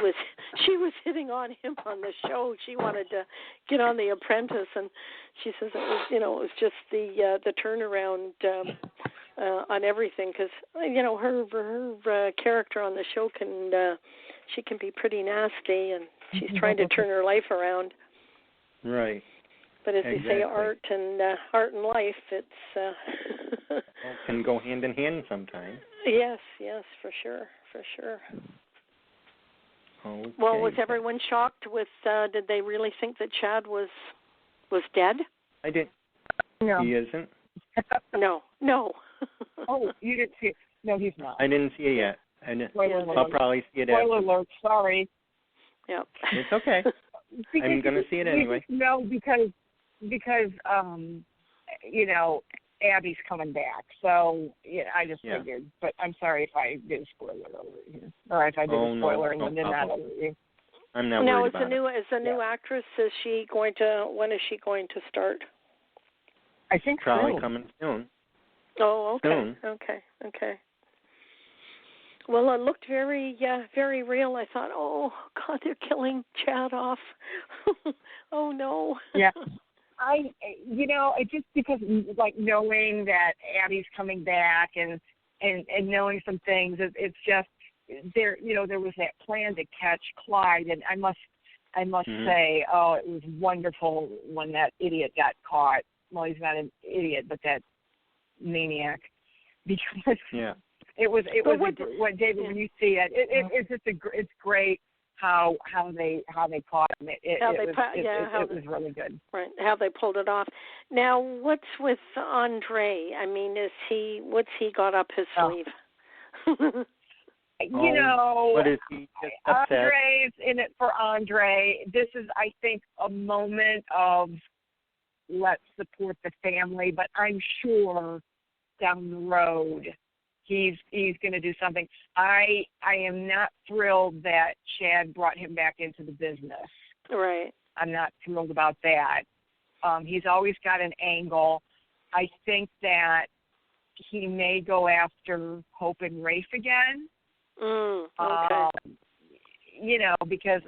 was hitting on him on the show. She wanted to get on The Apprentice, and she says it was just the turnaround on everything, because her character on the show she can be pretty nasty, and she's trying to turn her life around. Right. But as they say, art and life, it's can go hand in hand sometimes. Yes, for sure. Okay. Well, was everyone shocked with? Did they really think that Chad was dead? I didn't. No. He isn't. No. Oh, you didn't see it? No, he's not. I didn't see it yet. I'll probably see it Spoiler alert! Sorry. Yep. It's okay. I'm going to see it anyway. No, because Abby's coming back. So I just figured. But I'm sorry if I did a spoiler alert here, or if I did a spoiler and did not alert you. I'm not worried about it. Is the new actress? Is she going to? When is she going to start? I think probably soon. coming soon. Oh, okay. Soon. Okay. Well, it looked very real. I thought, oh God, they're killing Chad off. Oh no. Yeah. Just because knowing that Abby's coming back and knowing some things, it's just there. There was that plan to catch Clyde, and I must say, it was wonderful when that idiot got caught. Well, he's not an idiot, but that maniac, because it was what David, when you see it, it's great how they caught him. It was really good. Right, how they pulled it off. Now, what's with Andre? I mean, what's he got up his sleeve? What is he just upset? Andre's in it for Andre. This is, I think, a moment of let's support the family, but I'm sure down the road he's going to do something. I am not thrilled that Chad brought him back into the business. Right. I'm not thrilled about that. He's always got an angle. I think that he may go after Hope and Rafe again. Okay. Because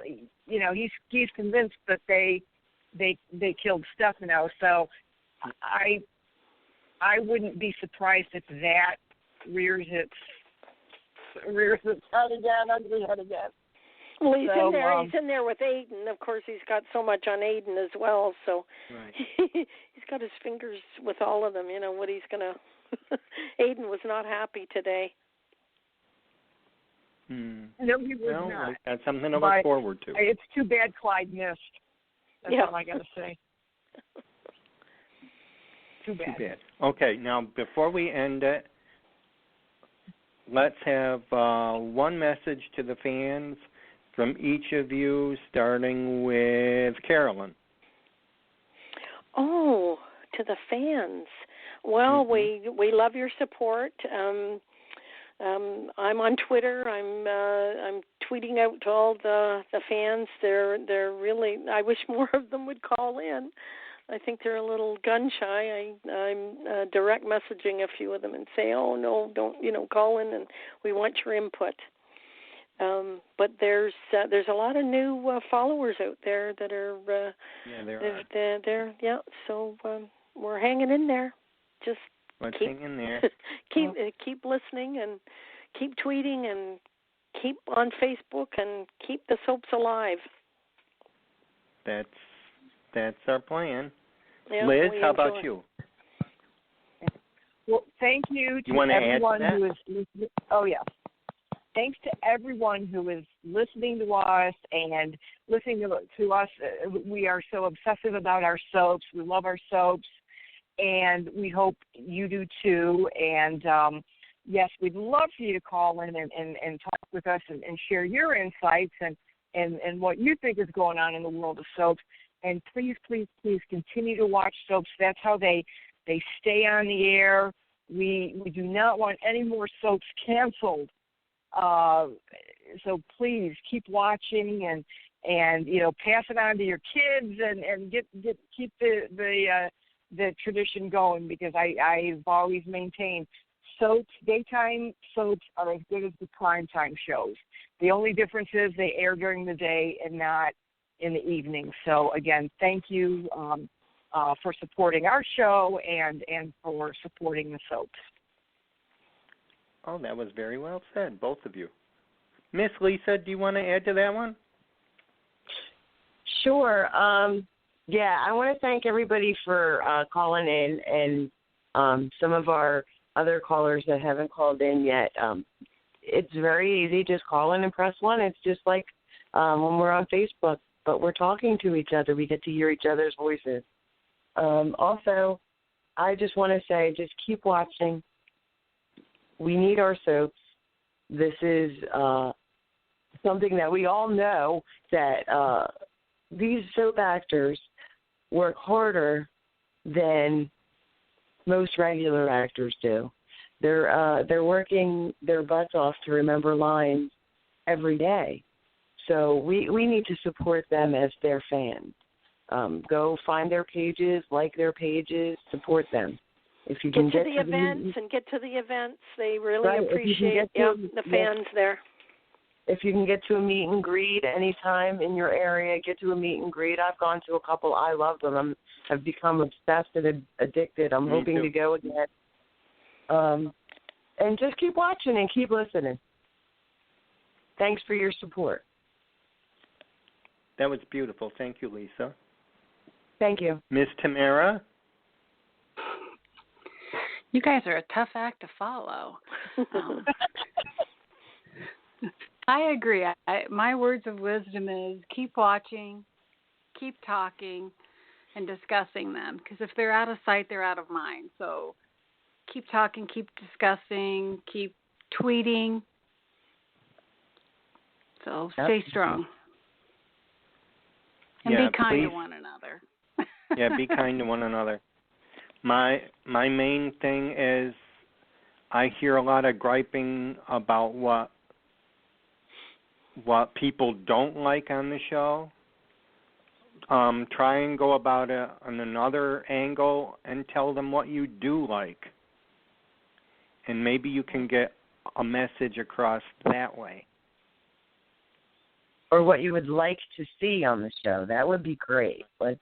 he's convinced that they killed Stefano. So I wouldn't be surprised if that rears its head again, ugly head again. Well, he's in there. He's in there with Aiden. Of course, he's got so much on Aiden as well. So he's got his fingers with all of them. What he's gonna. Aiden was not happy today. No, he was not. That's something to look forward to. It's too bad Clyde missed. That's all I got to say. Too bad. Okay, now before we end it, let's have one message to the fans from each of you, starting with CAROLYN. Oh, to the fans. Well, we love your support. I'm on Twitter. I'm tweeting out to all the fans. They're really. I wish more of them would call in. I think they're a little gun shy. I'm direct messaging a few of them and say, "Oh no, don't call in, and we want your input." But there's a lot of new followers out there that are. So we're hanging in there. Just hang in there. keep listening and keep tweeting and keep on Facebook and keep the soaps alive. That's our plan. Yeah, Liz, how about you? Well, thank you to everyone who is listening. Oh, yeah. Thanks to everyone who is listening to us and listening to us. We are so obsessive about our soaps. We love our soaps, and we hope you do too. And, yes, we'd love for you to call in and talk with us and share your insights and what you think is going on in the world of soaps. And please, please, please continue to watch soaps. That's how they stay on the air. We do not want any more soaps canceled. So please keep watching and pass it on to your kids and keep the tradition going, because I've always maintained soaps, daytime soaps are as good as the primetime shows. The only difference is they air during the day and not in the evening. So again, thank you for supporting our show and for supporting the soaps. Oh, that was very well said, both of you. Miss Lisa, do you want to add to that one? Sure. Yeah, I want to thank everybody for calling in, and some of our other callers that haven't called in yet. It's very easy. Just call in and press 1. It's just like when we're on Facebook, but we're talking to each other. We get to hear each other's voices. Also, I just want to say, just keep watching. We need our soaps. This is something that we all know, that these soap actors work harder than most regular actors do. They're working their butts off to remember lines every day. So we need to support them as their fans. Go find their pages, like their pages, support them. If you can get to the events and get to the events, they really appreciate the fans there. If you can get to a meet and greet anytime in your area, get to a meet and greet. I've gone to a couple. I love them. I've become obsessed and addicted. I'm hoping to go again. And just keep watching and keep listening. Thanks for your support. That was beautiful. Thank you, Lisa. Thank you. Miss Tamara? You guys are a tough act to follow. I agree. My words of wisdom is keep watching, keep talking, and discussing them. Because if they're out of sight, they're out of mind. So keep talking, keep discussing, keep tweeting. So stay strong. And be kind to one another. Yeah, be kind to one another. My main thing is I hear a lot of griping about what people don't like on the show. Try and go about it on another angle and tell them what you do like. And maybe you can get a message across that way. Or what you would like to see on the show. That would be great. Let's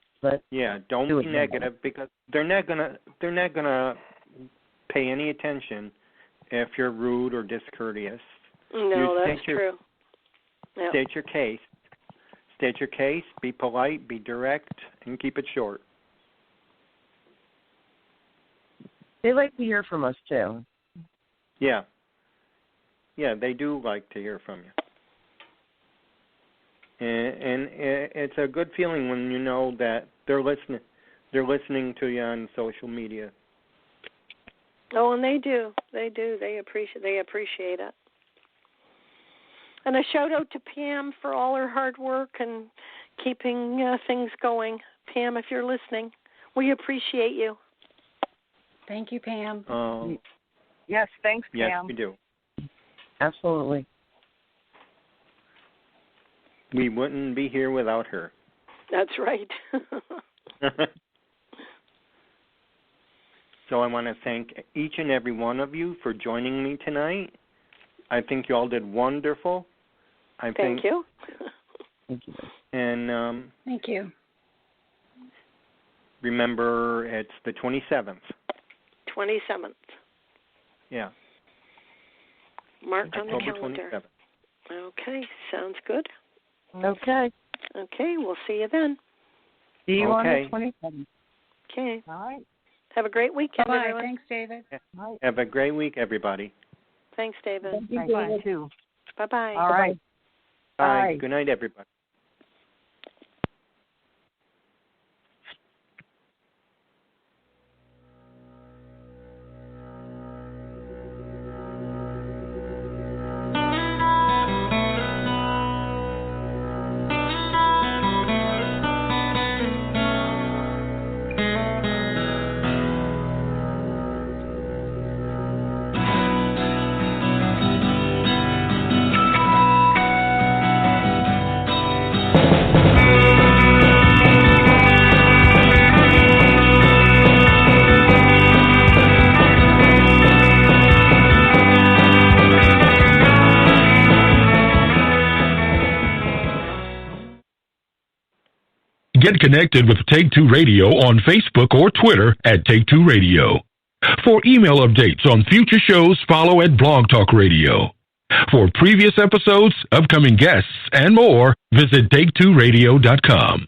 don't be negative, because they're not gonna pay any attention if you're rude or discourteous. No, that's true. State your case. State your case, be polite, be direct, and keep it short. They like to hear from us, too. Yeah. Yeah, they do like to hear from you. And it's a good feeling when you know that they're listening. They're listening to you on social media. Oh, and they do. They do. They appreciate it. And a shout out to Pam for all her hard work and keeping things going. Pam, if you're listening, we appreciate you. Thank you, Pam. Yes, thanks, Pam. Yes, we do. Absolutely. We wouldn't be here without her. That's right. So I want to thank each and every one of you for joining me tonight. I think you all did wonderful. Thank you. Thank you. And thank you. Remember, it's the 27th. 27th. Yeah. Mark on the October calendar. 27th. Okay, sounds good. Okay. Okay, we'll see you then. See you on the 27th. Okay. All right. Have a great weekend, Bye. everyone. Thanks, David. Yeah. Have a great week, everybody. Thanks, David. Thank you, David. Too. Bye-bye. All right. Bye. Good night, everybody. Get connected with Take Two Radio on Facebook or Twitter at Take Two Radio. For email updates on future shows, follow at Blog Talk Radio. For previous episodes, upcoming guests, and more, visit take2radio.com.